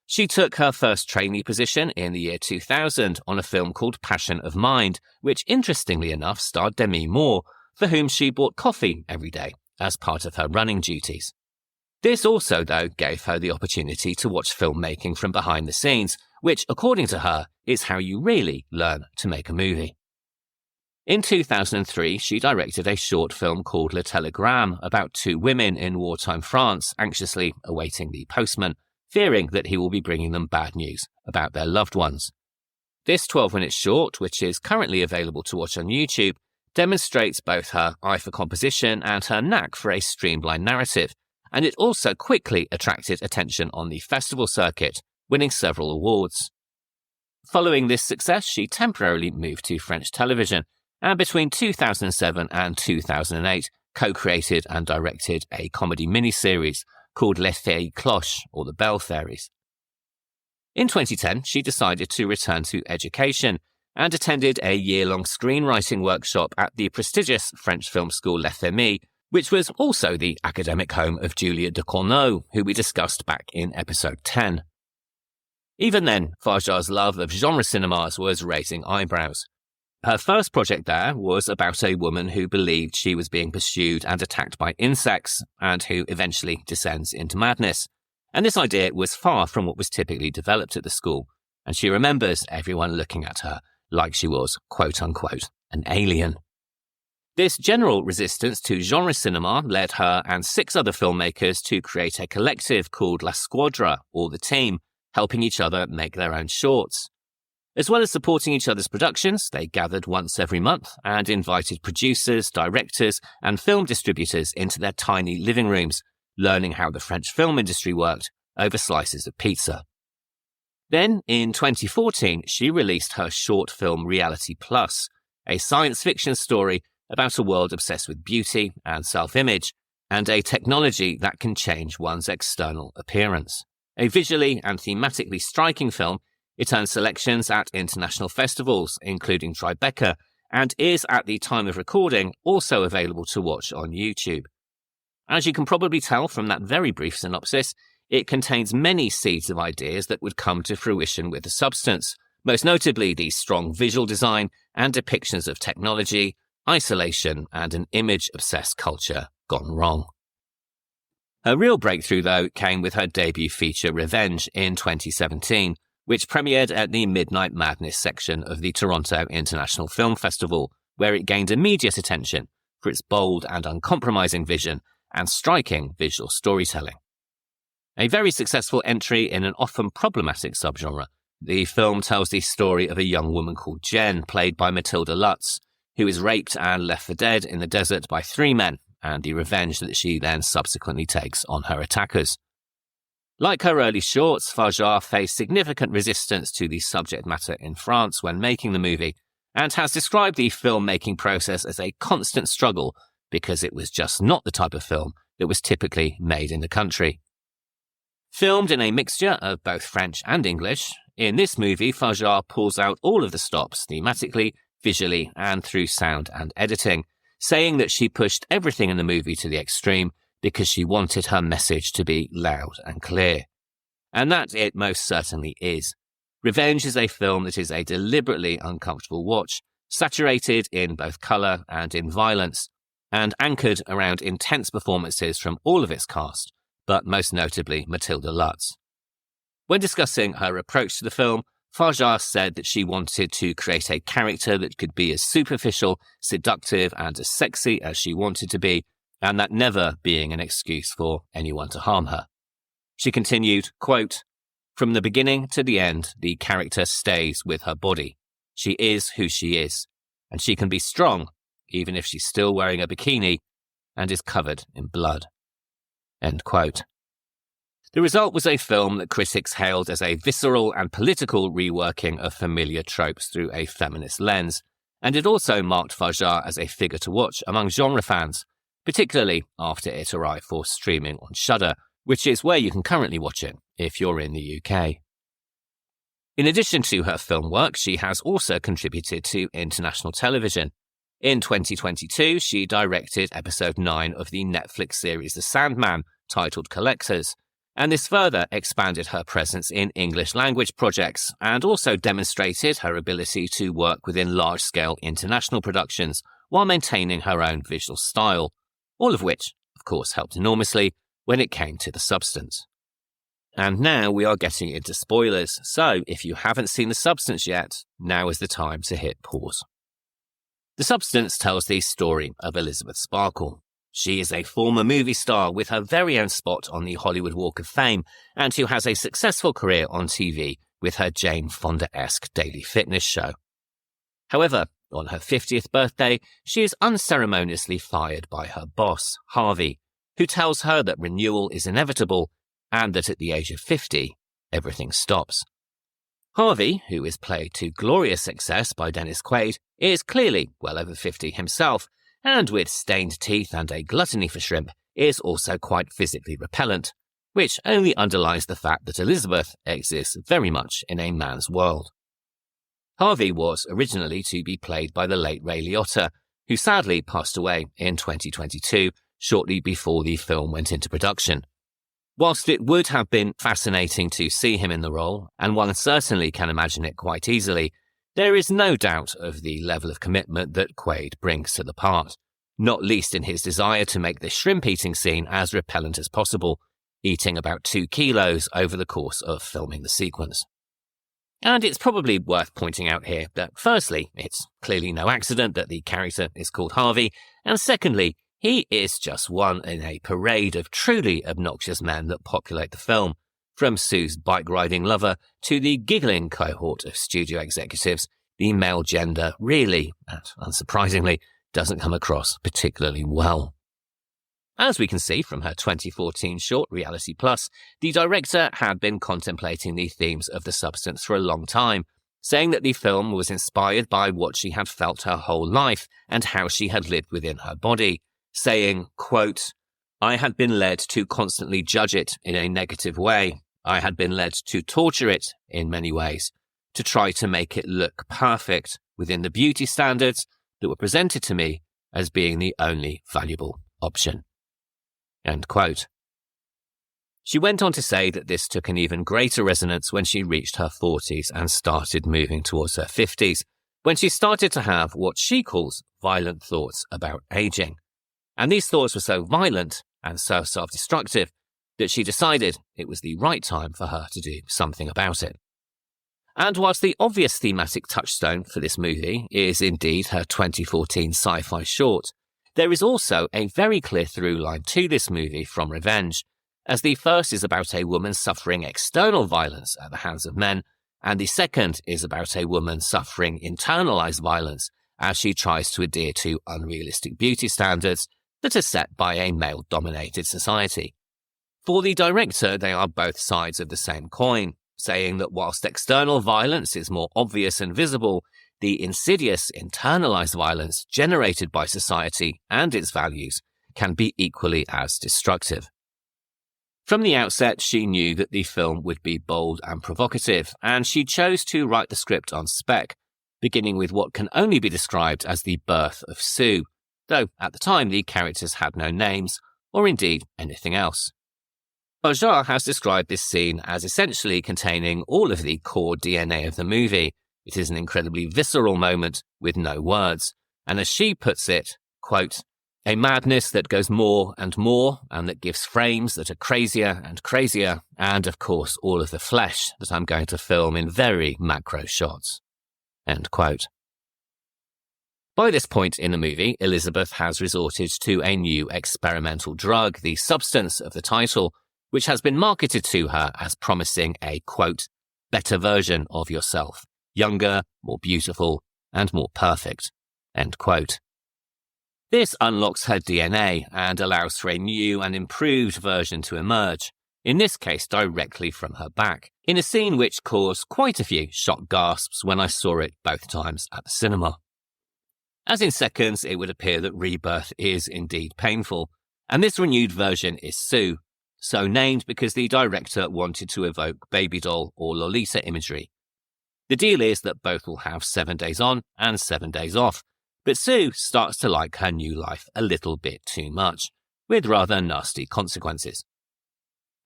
She took her first trainee position in the year 2000 on a film called Passion of Mind, which interestingly enough starred Demi Moore, for whom she bought coffee every day as part of her running duties. This also, though, gave her the opportunity to watch filmmaking from behind the scenes, which, according to her, is how you really learn to make a movie. In 2003, she directed a short film called Le Télégramme about two women in wartime France anxiously awaiting the postman, fearing that he will be bringing them bad news about their loved ones. This 12-minute short, which is currently available to watch on YouTube, demonstrates both her eye for composition and her knack for a streamlined narrative, and it also quickly attracted attention on the festival circuit, winning several awards. Following this success, she temporarily moved to French television, and between 2007 and 2008 co-created and directed a comedy miniseries called Les Fées Cloches, or The Bell Fairies. In 2010, she decided to return to education and attended a year-long screenwriting workshop at the prestigious French film school l'Fmi, which was also the academic home of Julia Ducournau, who we discussed back in episode 10. Even then, Fargeat's love of genre cinemas was raising eyebrows. Her first project there was about a woman who believed she was being pursued and attacked by insects, and who eventually descends into madness. And this idea was far from what was typically developed at the school, and she remembers everyone looking at her like she was, quote-unquote, an alien. This general resistance to genre cinema led her and 6 other filmmakers to create a collective called La Squadra, or the team, helping each other make their own shorts. As well as supporting each other's productions, they gathered once every month and invited producers, directors, and film distributors into their tiny living rooms, learning how the French film industry worked over slices of pizza. Then, in 2014, she released her short film Reality Plus, a science fiction story about a world obsessed with beauty and self-image, and a technology that can change one's external appearance. A visually and thematically striking film, it earned selections at international festivals, including Tribeca, and is, at the time of recording, also available to watch on YouTube. As you can probably tell from that very brief synopsis, it contains many seeds of ideas that would come to fruition with the substance, most notably the strong visual design and depictions of technology, isolation, and an image-obsessed culture gone wrong. Her real breakthrough, though, came with her debut feature Revenge in 2017, which premiered at the Midnight Madness section of the Toronto International Film Festival, where it gained immediate attention for its bold and uncompromising vision and striking visual storytelling. A very successful entry in an often problematic subgenre, the film tells the story of a young woman called Jen, played by Matilda Lutz, who is raped and left for dead in the desert by 3 men, and the revenge that she then subsequently takes on her attackers. Like her early shorts, Fargeat faced significant resistance to the subject matter in France when making the movie, and has described the filmmaking process as a constant struggle because it was just not the type of film that was typically made in the country. Filmed in a mixture of both French and English, in this movie Fargeat pulls out all of the stops thematically, visually, and through sound and editing, saying that she pushed everything in the movie to the extreme because she wanted her message to be loud and clear. And that it most certainly is. Revenge is a film that is a deliberately uncomfortable watch, saturated in both colour and in violence, and anchored around intense performances from all of its cast, but most notably Matilda Lutz. When discussing her approach to the film, Fargeat said that she wanted to create a character that could be as superficial, seductive, and as sexy as she wanted to be, and that never being an excuse for anyone to harm her. She continued, quote, "From the beginning to the end, the character stays with her body. She is who she is, and she can be strong, even if she's still wearing a bikini and is covered in blood." End quote. The result was a film that critics hailed as a visceral and political reworking of familiar tropes through a feminist lens, and it also marked Fargeat as a figure to watch among genre fans, particularly after it arrived for streaming on Shudder, which is where you can currently watch it if you're in the UK. In addition to her film work, she has also contributed to international television. In 2022, she directed episode 9 of the Netflix series The Sandman, titled Collectors, and this further expanded her presence in English language projects and also demonstrated her ability to work within large-scale international productions while maintaining her own visual style, all of which, of course, helped enormously when it came to the substance. And now we are getting into spoilers, so if you haven't seen The Substance yet, now is the time to hit pause. The Substance tells the story of Elizabeth Sparkle. She is a former movie star with her very own spot on the Hollywood Walk of Fame and who has a successful career on TV with her Jane Fonda-esque daily fitness show. However, on her 50th birthday, she is unceremoniously fired by her boss, Harvey, who tells her that renewal is inevitable and that at the age of 50, everything stops. Harvey, who is played to glorious success by Dennis Quaid, is clearly well over 50 himself, and with stained teeth and a gluttony for shrimp, is also quite physically repellent, which only underlines the fact that Elizabeth exists very much in a man's world. Harvey was originally to be played by the late Ray Liotta, who sadly passed away in 2022, shortly before the film went into production. Whilst it would have been fascinating to see him in the role, and one certainly can imagine it quite easily, there is no doubt of the level of commitment that Quaid brings to the part, not least in his desire to make the shrimp eating scene as repellent as possible, eating about 2 kilos over the course of filming the sequence. And it's probably worth pointing out here that firstly, it's clearly no accident that the character is called Harvey, and secondly, he is just one in a parade of truly obnoxious men that populate the film, from Sue's bike-riding lover to the giggling cohort of studio executives. The male gender really, and unsurprisingly, doesn't come across particularly well. As we can see from her 2014 short Reality Plus, the director had been contemplating the themes of The Substance for a long time, saying that the film was inspired by what she had felt her whole life and how she had lived within her body, saying, quote, "I had been led to constantly judge it in a negative way. I had been led to torture it in many ways, to try to make it look perfect within the beauty standards that were presented to me as being the only valuable option." End quote. She went on to say that this took an even greater resonance when she reached her 40s and started moving towards her 50s, when she started to have what she calls violent thoughts about aging. And these thoughts were so violent and so self-destructive that she decided it was the right time for her to do something about it. And whilst the obvious thematic touchstone for this movie is indeed her 2014 sci-fi short, there is also a very clear through line to this movie from Revenge, as the first is about a woman suffering external violence at the hands of men, and the second is about a woman suffering internalized violence as she tries to adhere to unrealistic beauty standards that are set by a male-dominated society. For the director, they are both sides of the same coin, saying that whilst external violence is more obvious and visible, the insidious internalized violence generated by society and its values can be equally as destructive. From the outset, she knew that the film would be bold and provocative, and she chose to write the script on spec, beginning with what can only be described as the birth of Sue, though at the time the characters had no names, or indeed anything else. Fargeat has described this scene as essentially containing all of the core DNA of the movie. It is an incredibly visceral moment with no words, and as she puts it, quote, "A madness that goes more and more, and that gives frames that are crazier and crazier, and of course all of the flesh that I'm going to film in very macro shots." End quote. By this point in the movie, Elizabeth has resorted to a new experimental drug, the substance of the title, which has been marketed to her as promising a, quote, "better version of yourself, younger, more beautiful, and more perfect," end quote. This unlocks her DNA and allows for a new and improved version to emerge, in this case directly from her back, in a scene which caused quite a few shock gasps when I saw it both times at the cinema. As in seconds, it would appear that rebirth is indeed painful, and this renewed version is Sue, so named because the director wanted to evoke baby doll or Lolita imagery. The deal is that both will have 7 days on and 7 days off, but Sue starts to like her new life a little bit too much, with rather nasty consequences.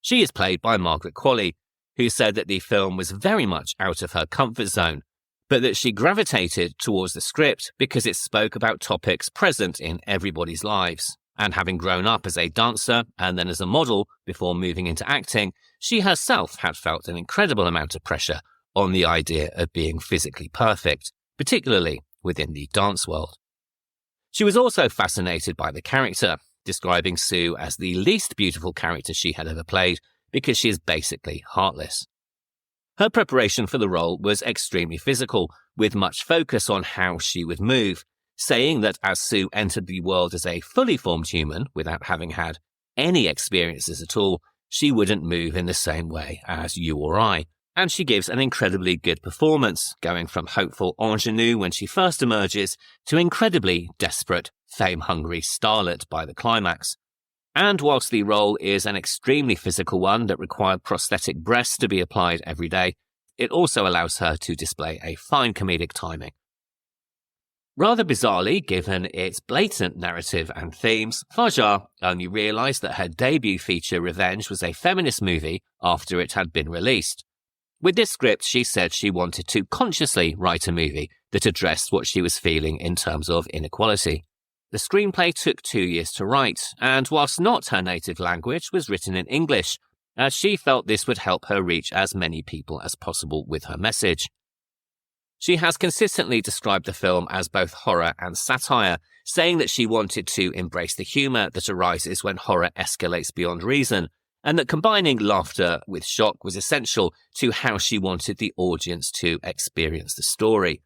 She is played by Margaret Qualley, who said that the film was very much out of her comfort zone, but that she gravitated towards the script because it spoke about topics present in everybody's lives. And having grown up as a dancer and then as a model before moving into acting, she herself had felt an incredible amount of pressure on the idea of being physically perfect, particularly within the dance world. She was also fascinated by the character, describing Sue as the least beautiful character she had ever played because she is basically heartless. Her preparation for the role was extremely physical, with much focus on how she would move, saying that as Sue entered the world as a fully formed human without having had any experiences at all, she wouldn't move in the same way as you or I. And she gives an incredibly good performance, going from hopeful ingenue when she first emerges to incredibly desperate, fame-hungry starlet by the climax. And whilst the role is an extremely physical one that required prosthetic breasts to be applied every day, it also allows her to display a fine comedic timing. Rather bizarrely, given its blatant narrative and themes, Fargeat only realised that her debut feature Revenge was a feminist movie after it had been released. With this script, she said she wanted to consciously write a movie that addressed what she was feeling in terms of inequality. The screenplay took 2 years to write, and whilst not her native language, was written in English, as she felt this would help her reach as many people as possible with her message. She has consistently described the film as both horror and satire, saying that she wanted to embrace the humour that arises when horror escalates beyond reason, and that combining laughter with shock was essential to how she wanted the audience to experience the story.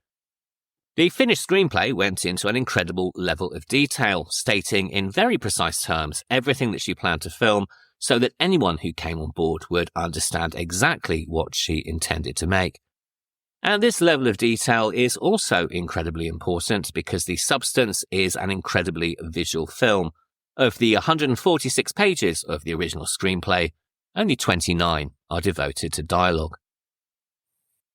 The finished screenplay went into an incredible level of detail, stating in very precise terms everything that she planned to film so that anyone who came on board would understand exactly what she intended to make. And this level of detail is also incredibly important because the substance is an incredibly visual film. Of the 146 pages of the original screenplay, only 29 are devoted to dialogue.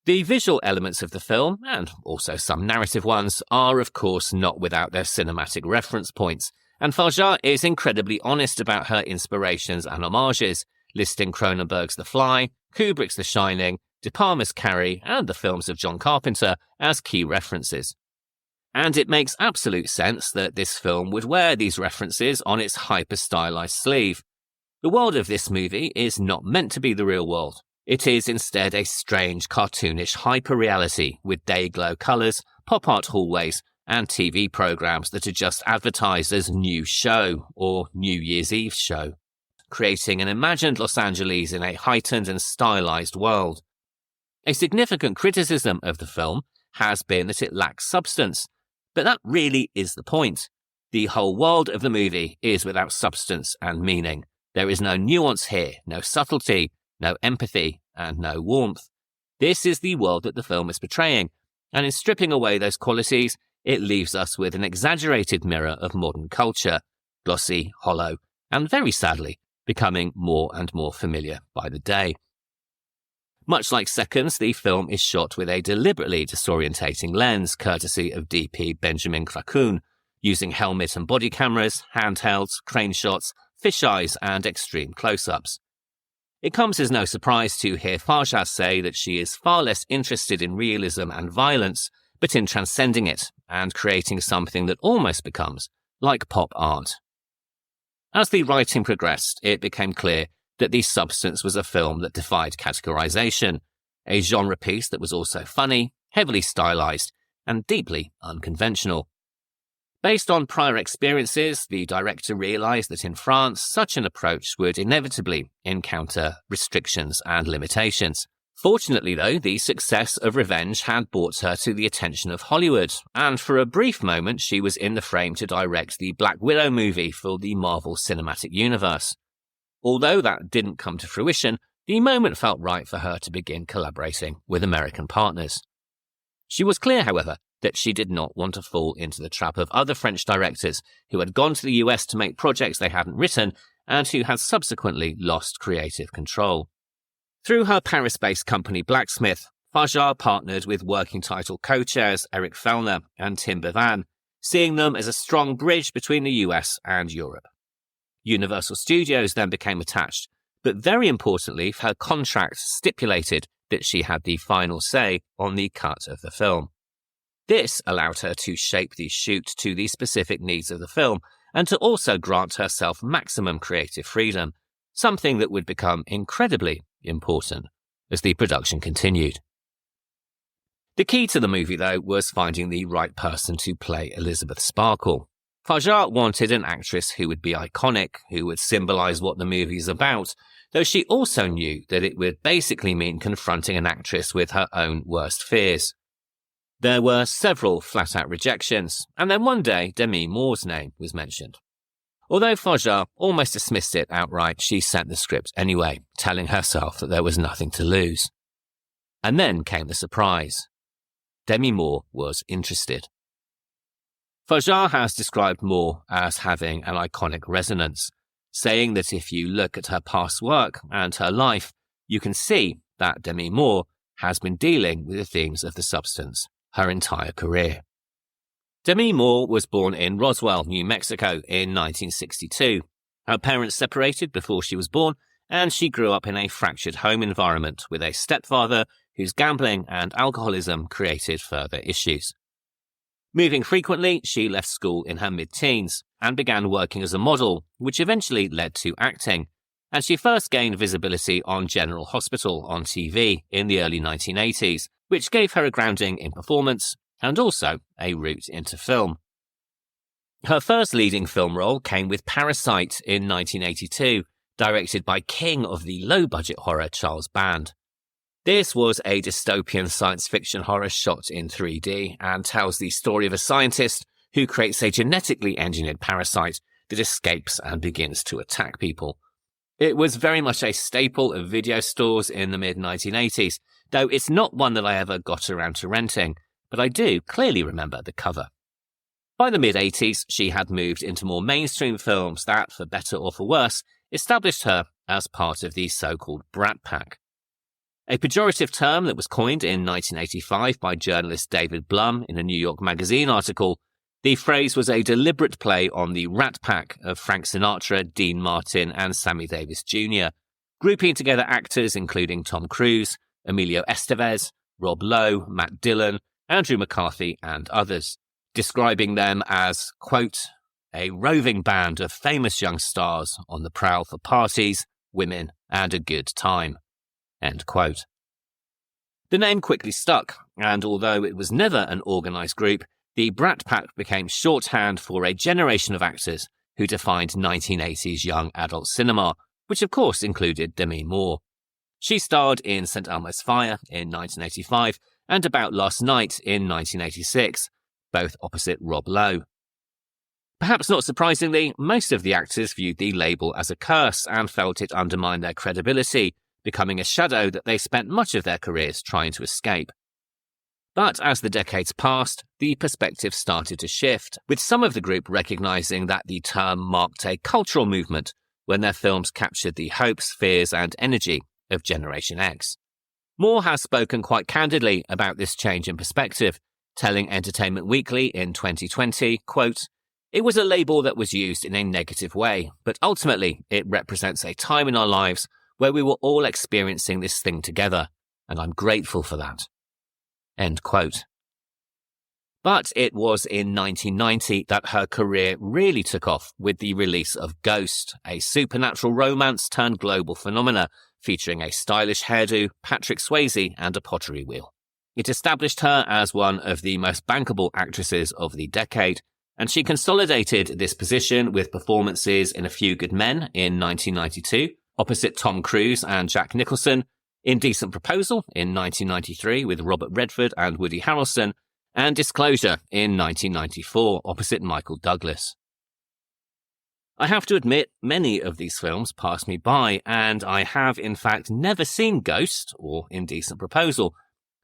The visual elements of the film, and also some narrative ones, are of course not without their cinematic reference points, and Fargeat is incredibly honest about her inspirations and homages, listing Cronenberg's The Fly, Kubrick's The Shining, De Palma's Carrie, and the films of John Carpenter as key references. And it makes absolute sense that this film would wear these references on its hyper-stylized sleeve. The world of this movie is not meant to be the real world. It is instead a strange, cartoonish hyper-reality with day-glow colours, pop-art hallways, and TV programmes that are just advertised as New Show or New Year's Eve Show, creating an imagined Los Angeles in a heightened and stylised world. A significant criticism of the film has been that it lacks substance, but that really is the point. The whole world of the movie is without substance and meaning. There is no nuance here, no subtlety, no empathy, and no warmth. This is the world that the film is portraying, and in stripping away those qualities, it leaves us with an exaggerated mirror of modern culture, glossy, hollow, and very sadly, becoming more and more familiar by the day. Much like Seconds, the film is shot with a deliberately disorientating lens, courtesy of DP Benjamin Krakoun, using helmet and body cameras, handhelds, crane shots, fisheyes, and extreme close-ups. It comes as no surprise to hear Fargeat say that she is far less interested in realism and violence, but in transcending it and creating something that almost becomes like pop art. As the writing progressed, it became clear that the substance was a film that defied categorization, a genre piece that was also funny, heavily stylized, and deeply unconventional. Based on prior experiences, the director realized that in France, such an approach would inevitably encounter restrictions and limitations. Fortunately, though, the success of Revenge had brought her to the attention of Hollywood, and for a brief moment she was in the frame to direct the Black Widow movie for the Marvel Cinematic Universe. Although that didn't come to fruition, the moment felt right for her to begin collaborating with American partners. She was clear, however, that she did not want to fall into the trap of other French directors who had gone to the US to make projects they hadn't written and who had subsequently lost creative control. Through her Paris-based company Blacksmith, Fargeat partnered with working title co-chairs Eric Fellner and Tim Bevan, seeing them as a strong bridge between the US and Europe. Universal Studios then became attached, but very importantly, her contract stipulated that she had the final say on the cut of the film. This allowed her to shape the shoot to the specific needs of the film and to also grant herself maximum creative freedom, something that would become incredibly important as the production continued. The key to the movie, though, was finding the right person to play Elizabeth Sparkle. Fargeat wanted an actress who would be iconic, who would symbolise what the movie is about, though she also knew that it would basically mean confronting an actress with her own worst fears. There were several flat-out rejections, and then one day Demi Moore's name was mentioned. Although Fargeat almost dismissed it outright, she sent the script anyway, telling herself that there was nothing to lose. And then came the surprise. Demi Moore was interested. Fargeat has described Moore as having an iconic resonance, saying that if you look at her past work and her life, you can see that Demi Moore has been dealing with the themes of the substance her entire career. Demi Moore was born in Roswell, New Mexico in 1962. Her parents separated before she was born, and she grew up in a fractured home environment with a stepfather whose gambling and alcoholism created further issues. Moving frequently, she left school in her mid-teens and began working as a model, which eventually led to acting, and she first gained visibility on General Hospital on TV in the early 1980s, which gave her a grounding in performance and also a route into film. Her first leading film role came with Parasite in 1982, directed by king of the low-budget horror Charles Band. This was a dystopian science fiction horror shot in 3D and tells the story of a scientist who creates a genetically engineered parasite that escapes and begins to attack people. It was very much a staple of video stores in the mid-1980s, though it's not one that I ever got around to renting, but I do clearly remember the cover. By the mid-80s, she had moved into more mainstream films that, for better or for worse, established her as part of the so-called Brat Pack. A pejorative term that was coined in 1985 by journalist David Blum in a New York Magazine article, the phrase was a deliberate play on the Rat Pack of Frank Sinatra, Dean Martin and Sammy Davis Jr., grouping together actors including Tom Cruise, Emilio Estevez, Rob Lowe, Matt Dillon, Andrew McCarthy and others, describing them as, quote, a roving band of famous young stars on the prowl for parties, women and a good time. End quote. The name quickly stuck, and although it was never an organised group, the Brat Pack became shorthand for a generation of actors who defined 1980s young adult cinema, which of course included Demi Moore. She starred in St. Elmo's Fire in 1985 and About Last Night in 1986, both opposite Rob Lowe. Perhaps not surprisingly, most of the actors viewed the label as a curse and felt it undermined their credibility, becoming a shadow that they spent much of their careers trying to escape. But as the decades passed, the perspective started to shift, with some of the group recognising that the term marked a cultural movement when their films captured the hopes, fears and energy of Generation X. Moore has spoken quite candidly about this change in perspective, telling Entertainment Weekly in 2020, quote, "It was a label that was used in a negative way, but ultimately it represents a time in our lives where we were all experiencing this thing together, and I'm grateful for that." End quote. But it was in 1990 that her career really took off with the release of Ghost, a supernatural romance turned global phenomena featuring a stylish hairdo, Patrick Swayze and a pottery wheel. It established her as one of the most bankable actresses of the decade, and she consolidated this position with performances in A Few Good Men in 1992, opposite Tom Cruise and Jack Nicholson, Indecent Proposal in 1993 with Robert Redford and Woody Harrelson, and Disclosure in 1994 opposite Michael Douglas. I have to admit, many of these films passed me by, and I have in fact never seen Ghost or Indecent Proposal,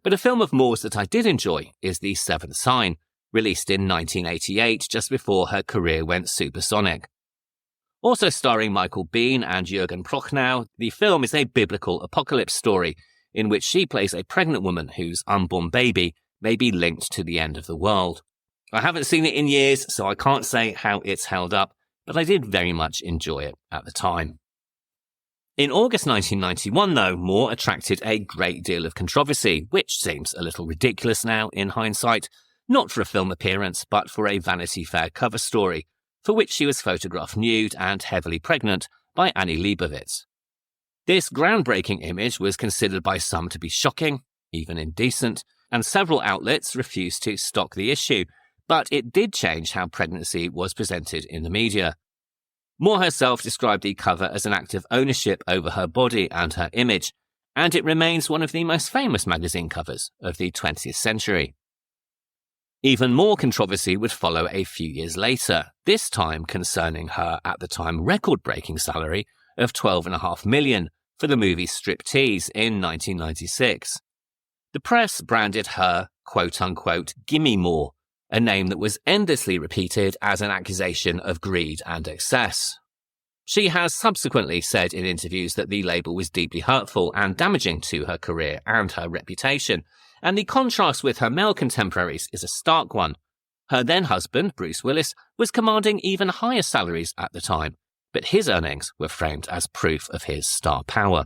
but a film of Moore's that I did enjoy is The Seventh Sign, released in 1988 just before her career went supersonic. Also starring Michael Biehn and Jürgen Prochnow, the film is a biblical apocalypse story in which she plays a pregnant woman whose unborn baby may be linked to the end of the world. I haven't seen it in years, so I can't say how it's held up, but I did very much enjoy it at the time. In August 1991, though, Moore attracted a great deal of controversy, which seems a little ridiculous now in hindsight, not for a film appearance, but for a Vanity Fair cover story, for which she was photographed nude and heavily pregnant by Annie Leibovitz. This groundbreaking image was considered by some to be shocking, even indecent, and several outlets refused to stock the issue, but it did change how pregnancy was presented in the media. Moore herself described the cover as an act of ownership over her body and her image, and it remains one of the most famous magazine covers of the 20th century. Even more controversy would follow a few years later, this time concerning her at the time record-breaking salary of $12.5 million for the movie Striptease in 1996. The press branded her, quote-unquote, Gimme More, a name that was endlessly repeated as an accusation of greed and excess. She has subsequently said in interviews that the label was deeply hurtful and damaging to her career and her reputation, and the contrast with her male contemporaries is a stark one. Her then-husband, Bruce Willis, was commanding even higher salaries at the time, but his earnings were framed as proof of his star power.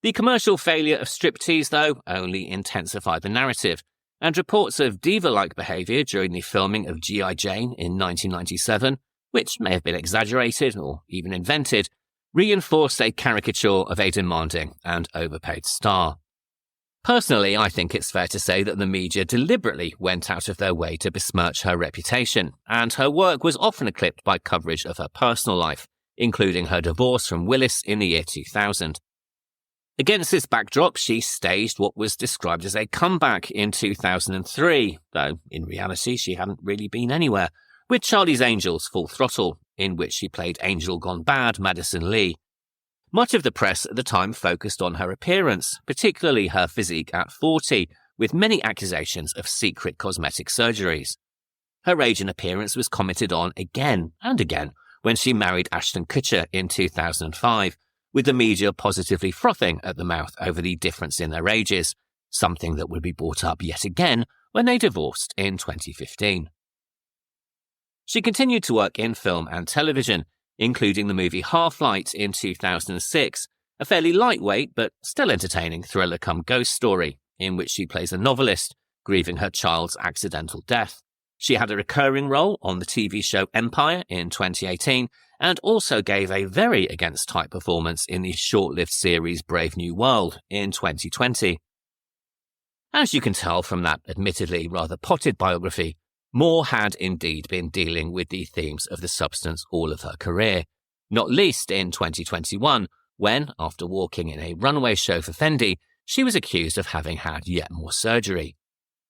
The commercial failure of Striptease, though, only intensified the narrative, and reports of diva-like behaviour during the filming of G.I. Jane in 1997, which may have been exaggerated or even invented, reinforced a caricature of a demanding and overpaid star. Personally, I think it's fair to say that the media deliberately went out of their way to besmirch her reputation, and her work was often eclipsed by coverage of her personal life, including her divorce from Willis in the year 2000. Against this backdrop, she staged what was described as a comeback in 2003, though in reality she hadn't really been anywhere, with Charlie's Angels Full Throttle, in which she played Angel Gone Bad Madison Lee. Much of the press at the time focused on her appearance, particularly her physique at 40, with many accusations of secret cosmetic surgeries. Her age and appearance was commented on again and again when she married Ashton Kutcher in 2005, with the media positively frothing at the mouth over the difference in their ages, something that would be brought up yet again when they divorced in 2015. She continued to work in film and television, including the movie Half-Light in 2006, a fairly lightweight but still entertaining thriller-cum-ghost story, in which she plays a novelist grieving her child's accidental death. She had a recurring role on the TV show Empire in 2018, and also gave a very against-type performance in the short-lived series Brave New World in 2020. As you can tell from that admittedly rather potted biography, Moore had indeed been dealing with the themes of the substance all of her career, not least in 2021, when, after walking in a runway show for Fendi, she was accused of having had yet more surgery.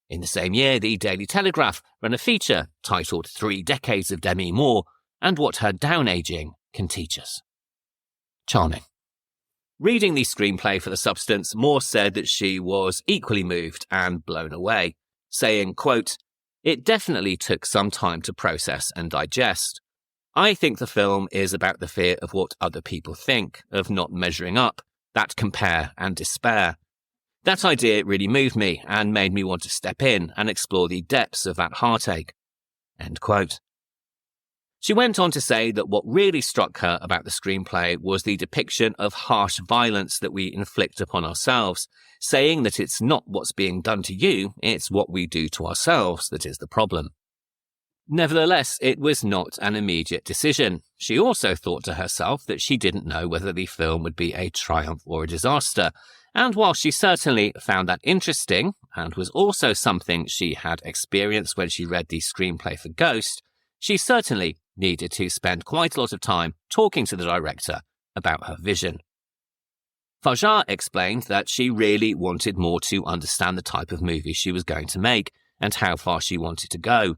In the same year, the Daily Telegraph ran a feature titled 3 Decades of Demi Moore, and what her down-aging can teach us. Charming. Reading the screenplay for The Substance, Moore said that she was equally moved and blown away, saying, quote, "It definitely took some time to process and digest. I think the film is about the fear of what other people think, of not measuring up, that compare and despair. That idea really moved me and made me want to step in and explore the depths of that heartache." End quote. She went on to say that what really struck her about the screenplay was the depiction of harsh violence that we inflict upon ourselves, saying that it's not what's being done to you, it's what we do to ourselves that is the problem. Nevertheless, it was not an immediate decision. She also thought to herself that she didn't know whether the film would be a triumph or a disaster, and while she certainly found that interesting, and was also something she had experienced when she read the screenplay for Ghost, she certainly needed to spend quite a lot of time talking to the director about her vision. Fargeat explained that she really wanted Moore to understand the type of movie she was going to make and how far she wanted to go.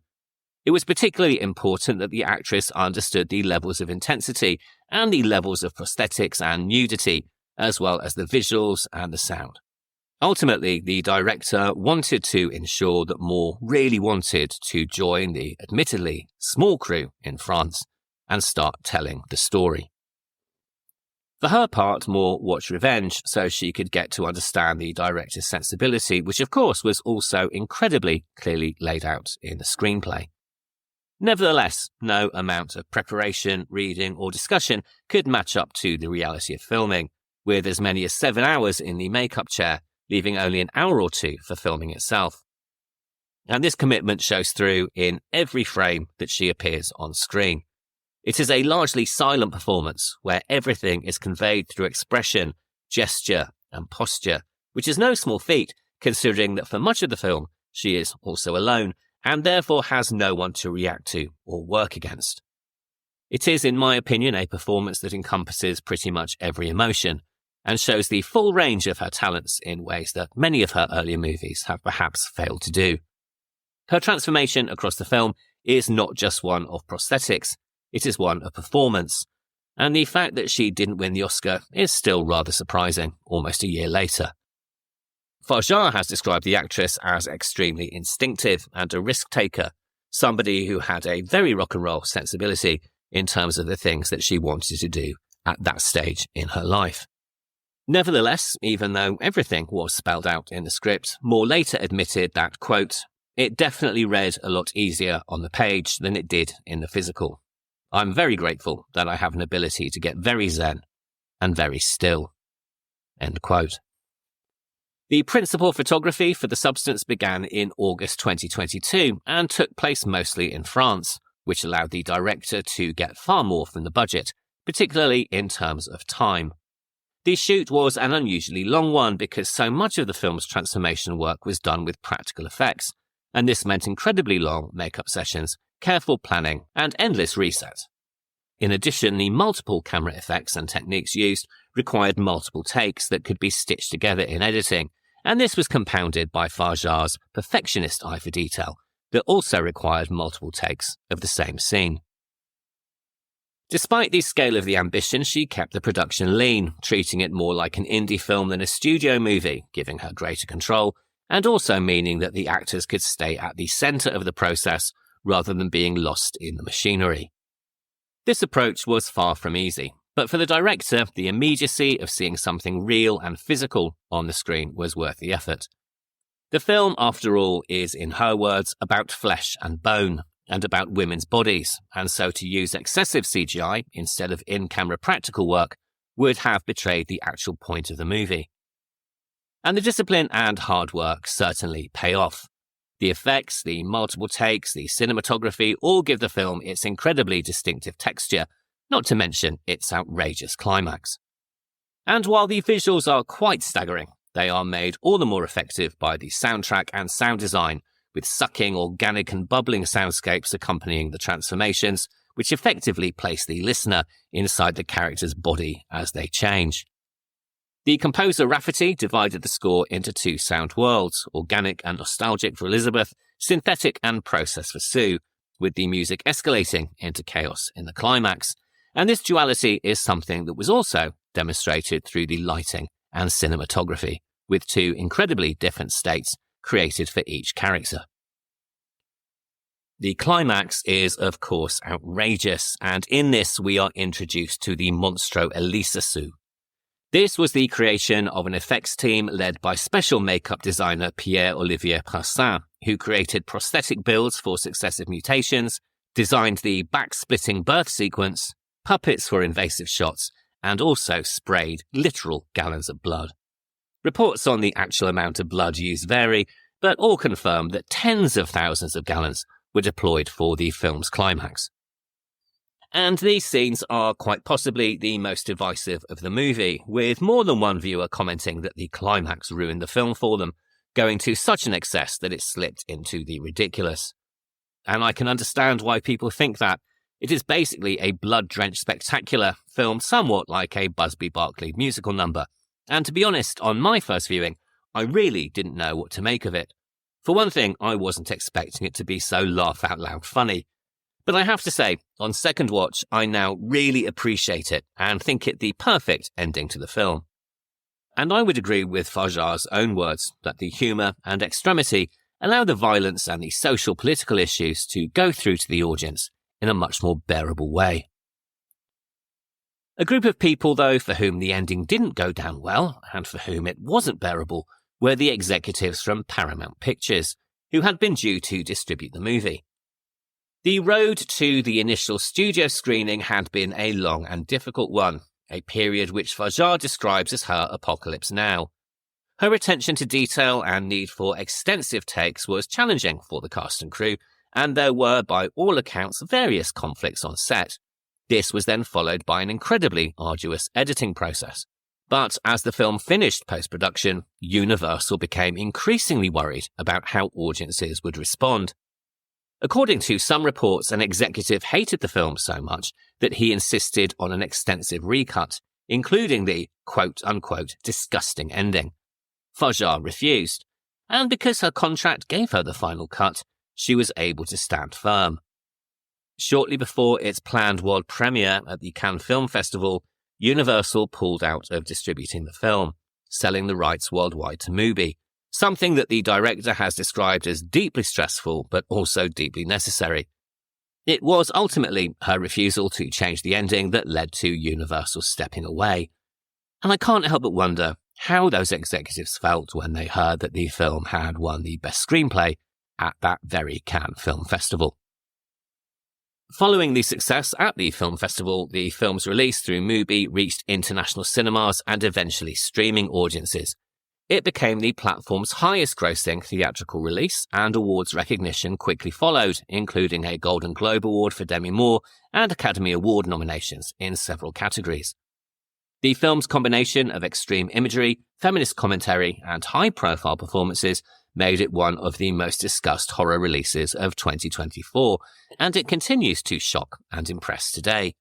It was particularly important that the actress understood the levels of intensity and the levels of prosthetics and nudity, as well as the visuals and the sound. Ultimately, the director wanted to ensure that Moore really wanted to join the admittedly small crew in France and start telling the story. For her part, Moore watched Revenge so she could get to understand the director's sensibility, which of course was also incredibly clearly laid out in the screenplay. Nevertheless, no amount of preparation, reading, or discussion could match up to the reality of filming, with as many as 7 hours in the makeup chair, leaving only an hour or two for filming itself. And this commitment shows through in every frame that she appears on screen. It is a largely silent performance where everything is conveyed through expression, gesture, and posture, which is no small feat considering that for much of the film she is also alone and therefore has no one to react to or work against. It is, in my opinion, a performance that encompasses pretty much every emotion and shows the full range of her talents in ways that many of her earlier movies have perhaps failed to do. Her transformation across the film is not just one of prosthetics, it is one of performance, and the fact that she didn't win the Oscar is still rather surprising, almost a year later. Fargeat has described the actress as extremely instinctive and a risk-taker, somebody who had a very rock and roll sensibility in terms of the things that she wanted to do at that stage in her life. Nevertheless, even though everything was spelled out in the script, Moore later admitted that, quote, "It definitely read a lot easier on the page than it did in the physical. I'm very grateful that I have an ability to get very zen and very still." End quote. The principal photography for The Substance began in August 2022 and took place mostly in France, which allowed the director to get far more from the budget, particularly in terms of time. The shoot was an unusually long one because so much of the film's transformation work was done with practical effects, and this meant incredibly long makeup sessions, careful planning, and endless resets. In addition, the multiple camera effects and techniques used required multiple takes that could be stitched together in editing, and this was compounded by Fargeat's perfectionist eye for detail that also required multiple takes of the same scene. Despite the scale of the ambition, she kept the production lean, treating it more like an indie film than a studio movie, giving her greater control, and also meaning that the actors could stay at the centre of the process rather than being lost in the machinery. This approach was far from easy, but for the director, the immediacy of seeing something real and physical on the screen was worth the effort. The film, after all, is, in her words, about flesh and bone, and about women's bodies, and so to use excessive CGI instead of in-camera practical work would have betrayed the actual point of the movie. And the discipline and hard work certainly pay off. The effects, the multiple takes, the cinematography all give the film its incredibly distinctive texture, not to mention its outrageous climax. And while the visuals are quite staggering, they are made all the more effective by the soundtrack and sound design, with sucking, organic and bubbling soundscapes accompanying the transformations, which effectively place the listener inside the character's body as they change. The composer Rafferty divided the score into two sound worlds, organic and nostalgic for Elizabeth, synthetic and processed for Sue, with the music escalating into chaos in the climax. And this duality is something that was also demonstrated through the lighting and cinematography, with two incredibly different states created for each character. The climax is, of course, outrageous, and in this we are introduced to the Monstro Elisa Sue. This was the creation of an effects team led by special makeup designer Pierre-Olivier Prassin, who created prosthetic builds for successive mutations, designed the back-splitting birth sequence, puppets for invasive shots, and also sprayed literal gallons of blood. Reports on the actual amount of blood used vary, but all confirm that tens of thousands of gallons were deployed for the film's climax. And these scenes are quite possibly the most divisive of the movie, with more than one viewer commenting that the climax ruined the film for them, going to such an excess that it slipped into the ridiculous. And I can understand why people think that. It is basically a blood-drenched spectacular, filmed somewhat like a Busby Berkeley musical number. And to be honest, on my first viewing, I really didn't know what to make of it. For one thing, I wasn't expecting it to be so laugh-out-loud funny. But I have to say, on second watch, I now really appreciate it and think it the perfect ending to the film. And I would agree with Fargeat's own words that the humour and extremity allow the violence and the social political issues to go through to the audience in a much more bearable way. A group of people, though, for whom the ending didn't go down well, and for whom it wasn't bearable, were the executives from Paramount Pictures, who had been due to distribute the movie. The road to the initial studio screening had been a long and difficult one, a period which Fargeat describes as her apocalypse now. Her attention to detail and need for extensive takes was challenging for the cast and crew, and there were, by all accounts, various conflicts on set. This was then followed by an incredibly arduous editing process. But as the film finished post-production, Universal became increasingly worried about how audiences would respond. According to some reports, an executive hated the film so much that he insisted on an extensive recut, including the quote-unquote disgusting ending. Fargeat refused, and because her contract gave her the final cut, she was able to stand firm. Shortly before its planned world premiere at the Cannes Film Festival, Universal pulled out of distributing the film, selling the rights worldwide to Mubi, something that the director has described as deeply stressful but also deeply necessary. It was ultimately her refusal to change the ending that led to Universal stepping away. And I can't help but wonder how those executives felt when they heard that the film had won the Best Screenplay at that very Cannes Film Festival. Following the success at the film festival, the film's release through Mubi reached international cinemas and eventually streaming audiences. It became the platform's highest-grossing theatrical release, and awards recognition quickly followed, including a Golden Globe Award for Demi Moore and Academy Award nominations in several categories. The film's combination of extreme imagery, feminist commentary, and high-profile performances made it one of the most discussed horror releases of 2024, and it continues to shock and impress today.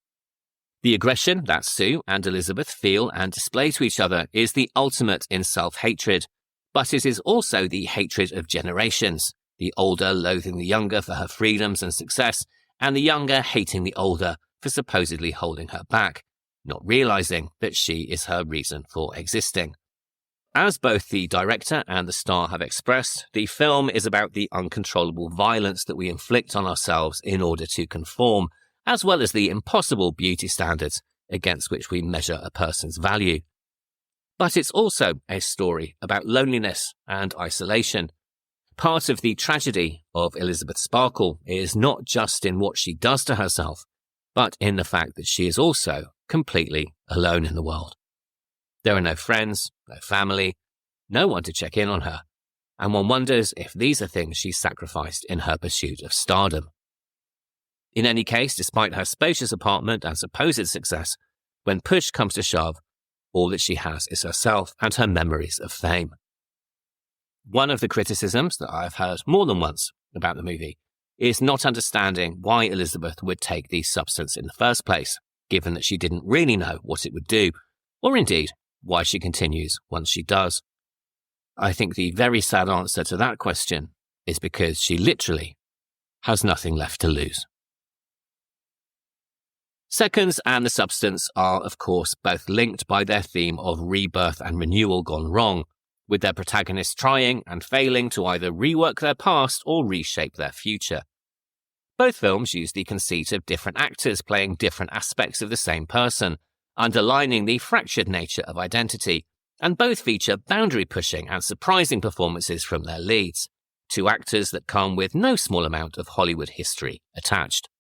The aggression that Sue and Elizabeth feel and display to each other is the ultimate in self-hatred, but it is also the hatred of generations, the older loathing the younger for her freedoms and success, and the younger hating the older for supposedly holding her back, not realizing that she is her reason for existing. As both the director and the star have expressed, the film is about the uncontrollable violence that we inflict on ourselves in order to conform, as well as the impossible beauty standards against which we measure a person's value. But it's also a story about loneliness and isolation. Part of the tragedy of Elizabeth Sparkle is not just in what she does to herself, but in the fact that she is also completely alone in the world. There are no friends, no family, no one to check in on her, and one wonders if these are things she sacrificed in her pursuit of stardom. In any case, despite her spacious apartment and supposed success, when push comes to shove, all that she has is herself and her memories of fame. One of the criticisms that I've heard more than once about the movie is not understanding why Elizabeth would take the substance in the first place, given that she didn't really know what it would do, or indeed, why she continues once she does. I think the very sad answer to that question is because she literally has nothing left to lose. Seconds and the substance are, of course, both linked by their theme of rebirth and renewal gone wrong, with their protagonists trying and failing to either rework their past or reshape their future. Both films use the conceit of different actors playing different aspects of the same person, underlining the fractured nature of identity, and both feature boundary-pushing and surprising performances from their leads, two actors that come with no small amount of Hollywood history attached.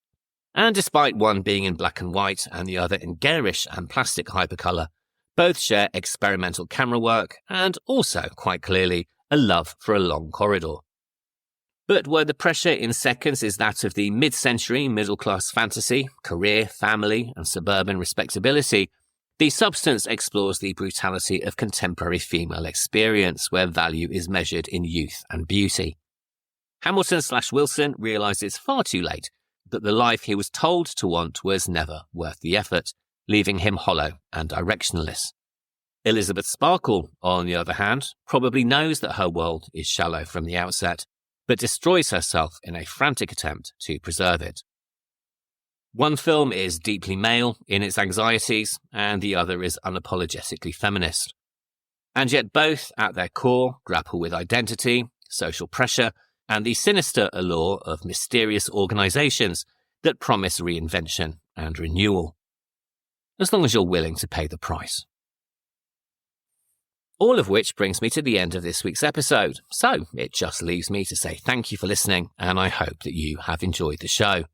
And despite one being in black and white and the other in garish and plastic hypercolour, both share experimental camera work and also, quite clearly, a love for a long corridor. But where the pressure in Seconds is that of the mid-century middle-class fantasy, career, family, and suburban respectability, the substance explores the brutality of contemporary female experience, where value is measured in youth and beauty. Hamilton/Wilson realises far too late that the life he was told to want was never worth the effort, leaving him hollow and directionless. Elizabeth Sparkle, on the other hand, probably knows that her world is shallow from the outset, but destroys herself in a frantic attempt to preserve it. One film is deeply male in its anxieties, and the other is unapologetically feminist. And yet both, at their core, grapple with identity, social pressure, and the sinister allure of mysterious organisations that promise reinvention and renewal. As long as you're willing to pay the price. All of which brings me to the end of this week's episode. So it just leaves me to say thank you for listening, and I hope that you have enjoyed the show.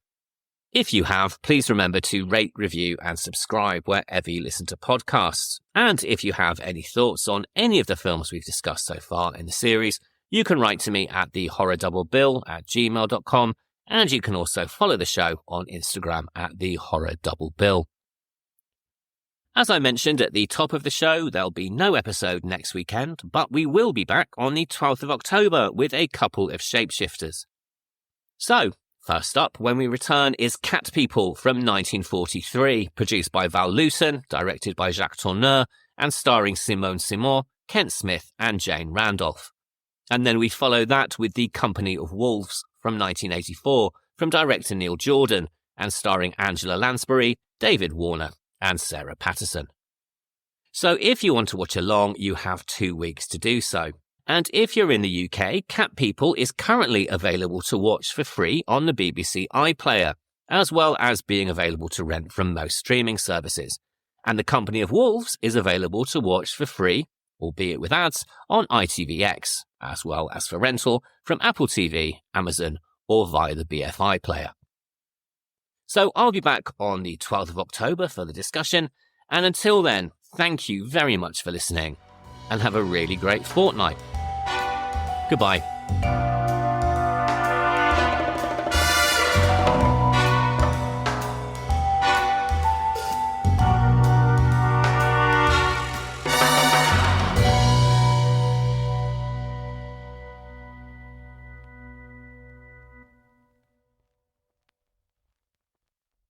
If you have, please remember to rate, review, and subscribe wherever you listen to podcasts. And if you have any thoughts on any of the films we've discussed so far in the series, you can write to me at thehorrordouble@gmail.com, and you can also follow the show on Instagram at thehorrordouble. As I mentioned at the top of the show, there'll be no episode next weekend, but we will be back on the 12th of October with a couple of shapeshifters. So, first up when we return is Cat People from 1943, produced by Val Lewson, directed by Jacques Tourneur, and starring Simone Simon, Kent Smith, and Jane Randolph. And then we follow that with The Company of Wolves from 1984, from director Neil Jordan, and starring Angela Lansbury, David Warner, and Sarah Patterson. So if you want to watch along, you have 2 weeks to do so. And if you're in the UK, Cat People is currently available to watch for free on the BBC iPlayer, as well as being available to rent from most streaming services. And The Company of Wolves is available to watch for free, albeit with ads, on ITVX, as well as for rental from Apple TV, Amazon, or via the BFI player. So I'll be back on the 12th of October for the discussion, and until then, thank you very much for listening, and have a really great fortnight. Goodbye.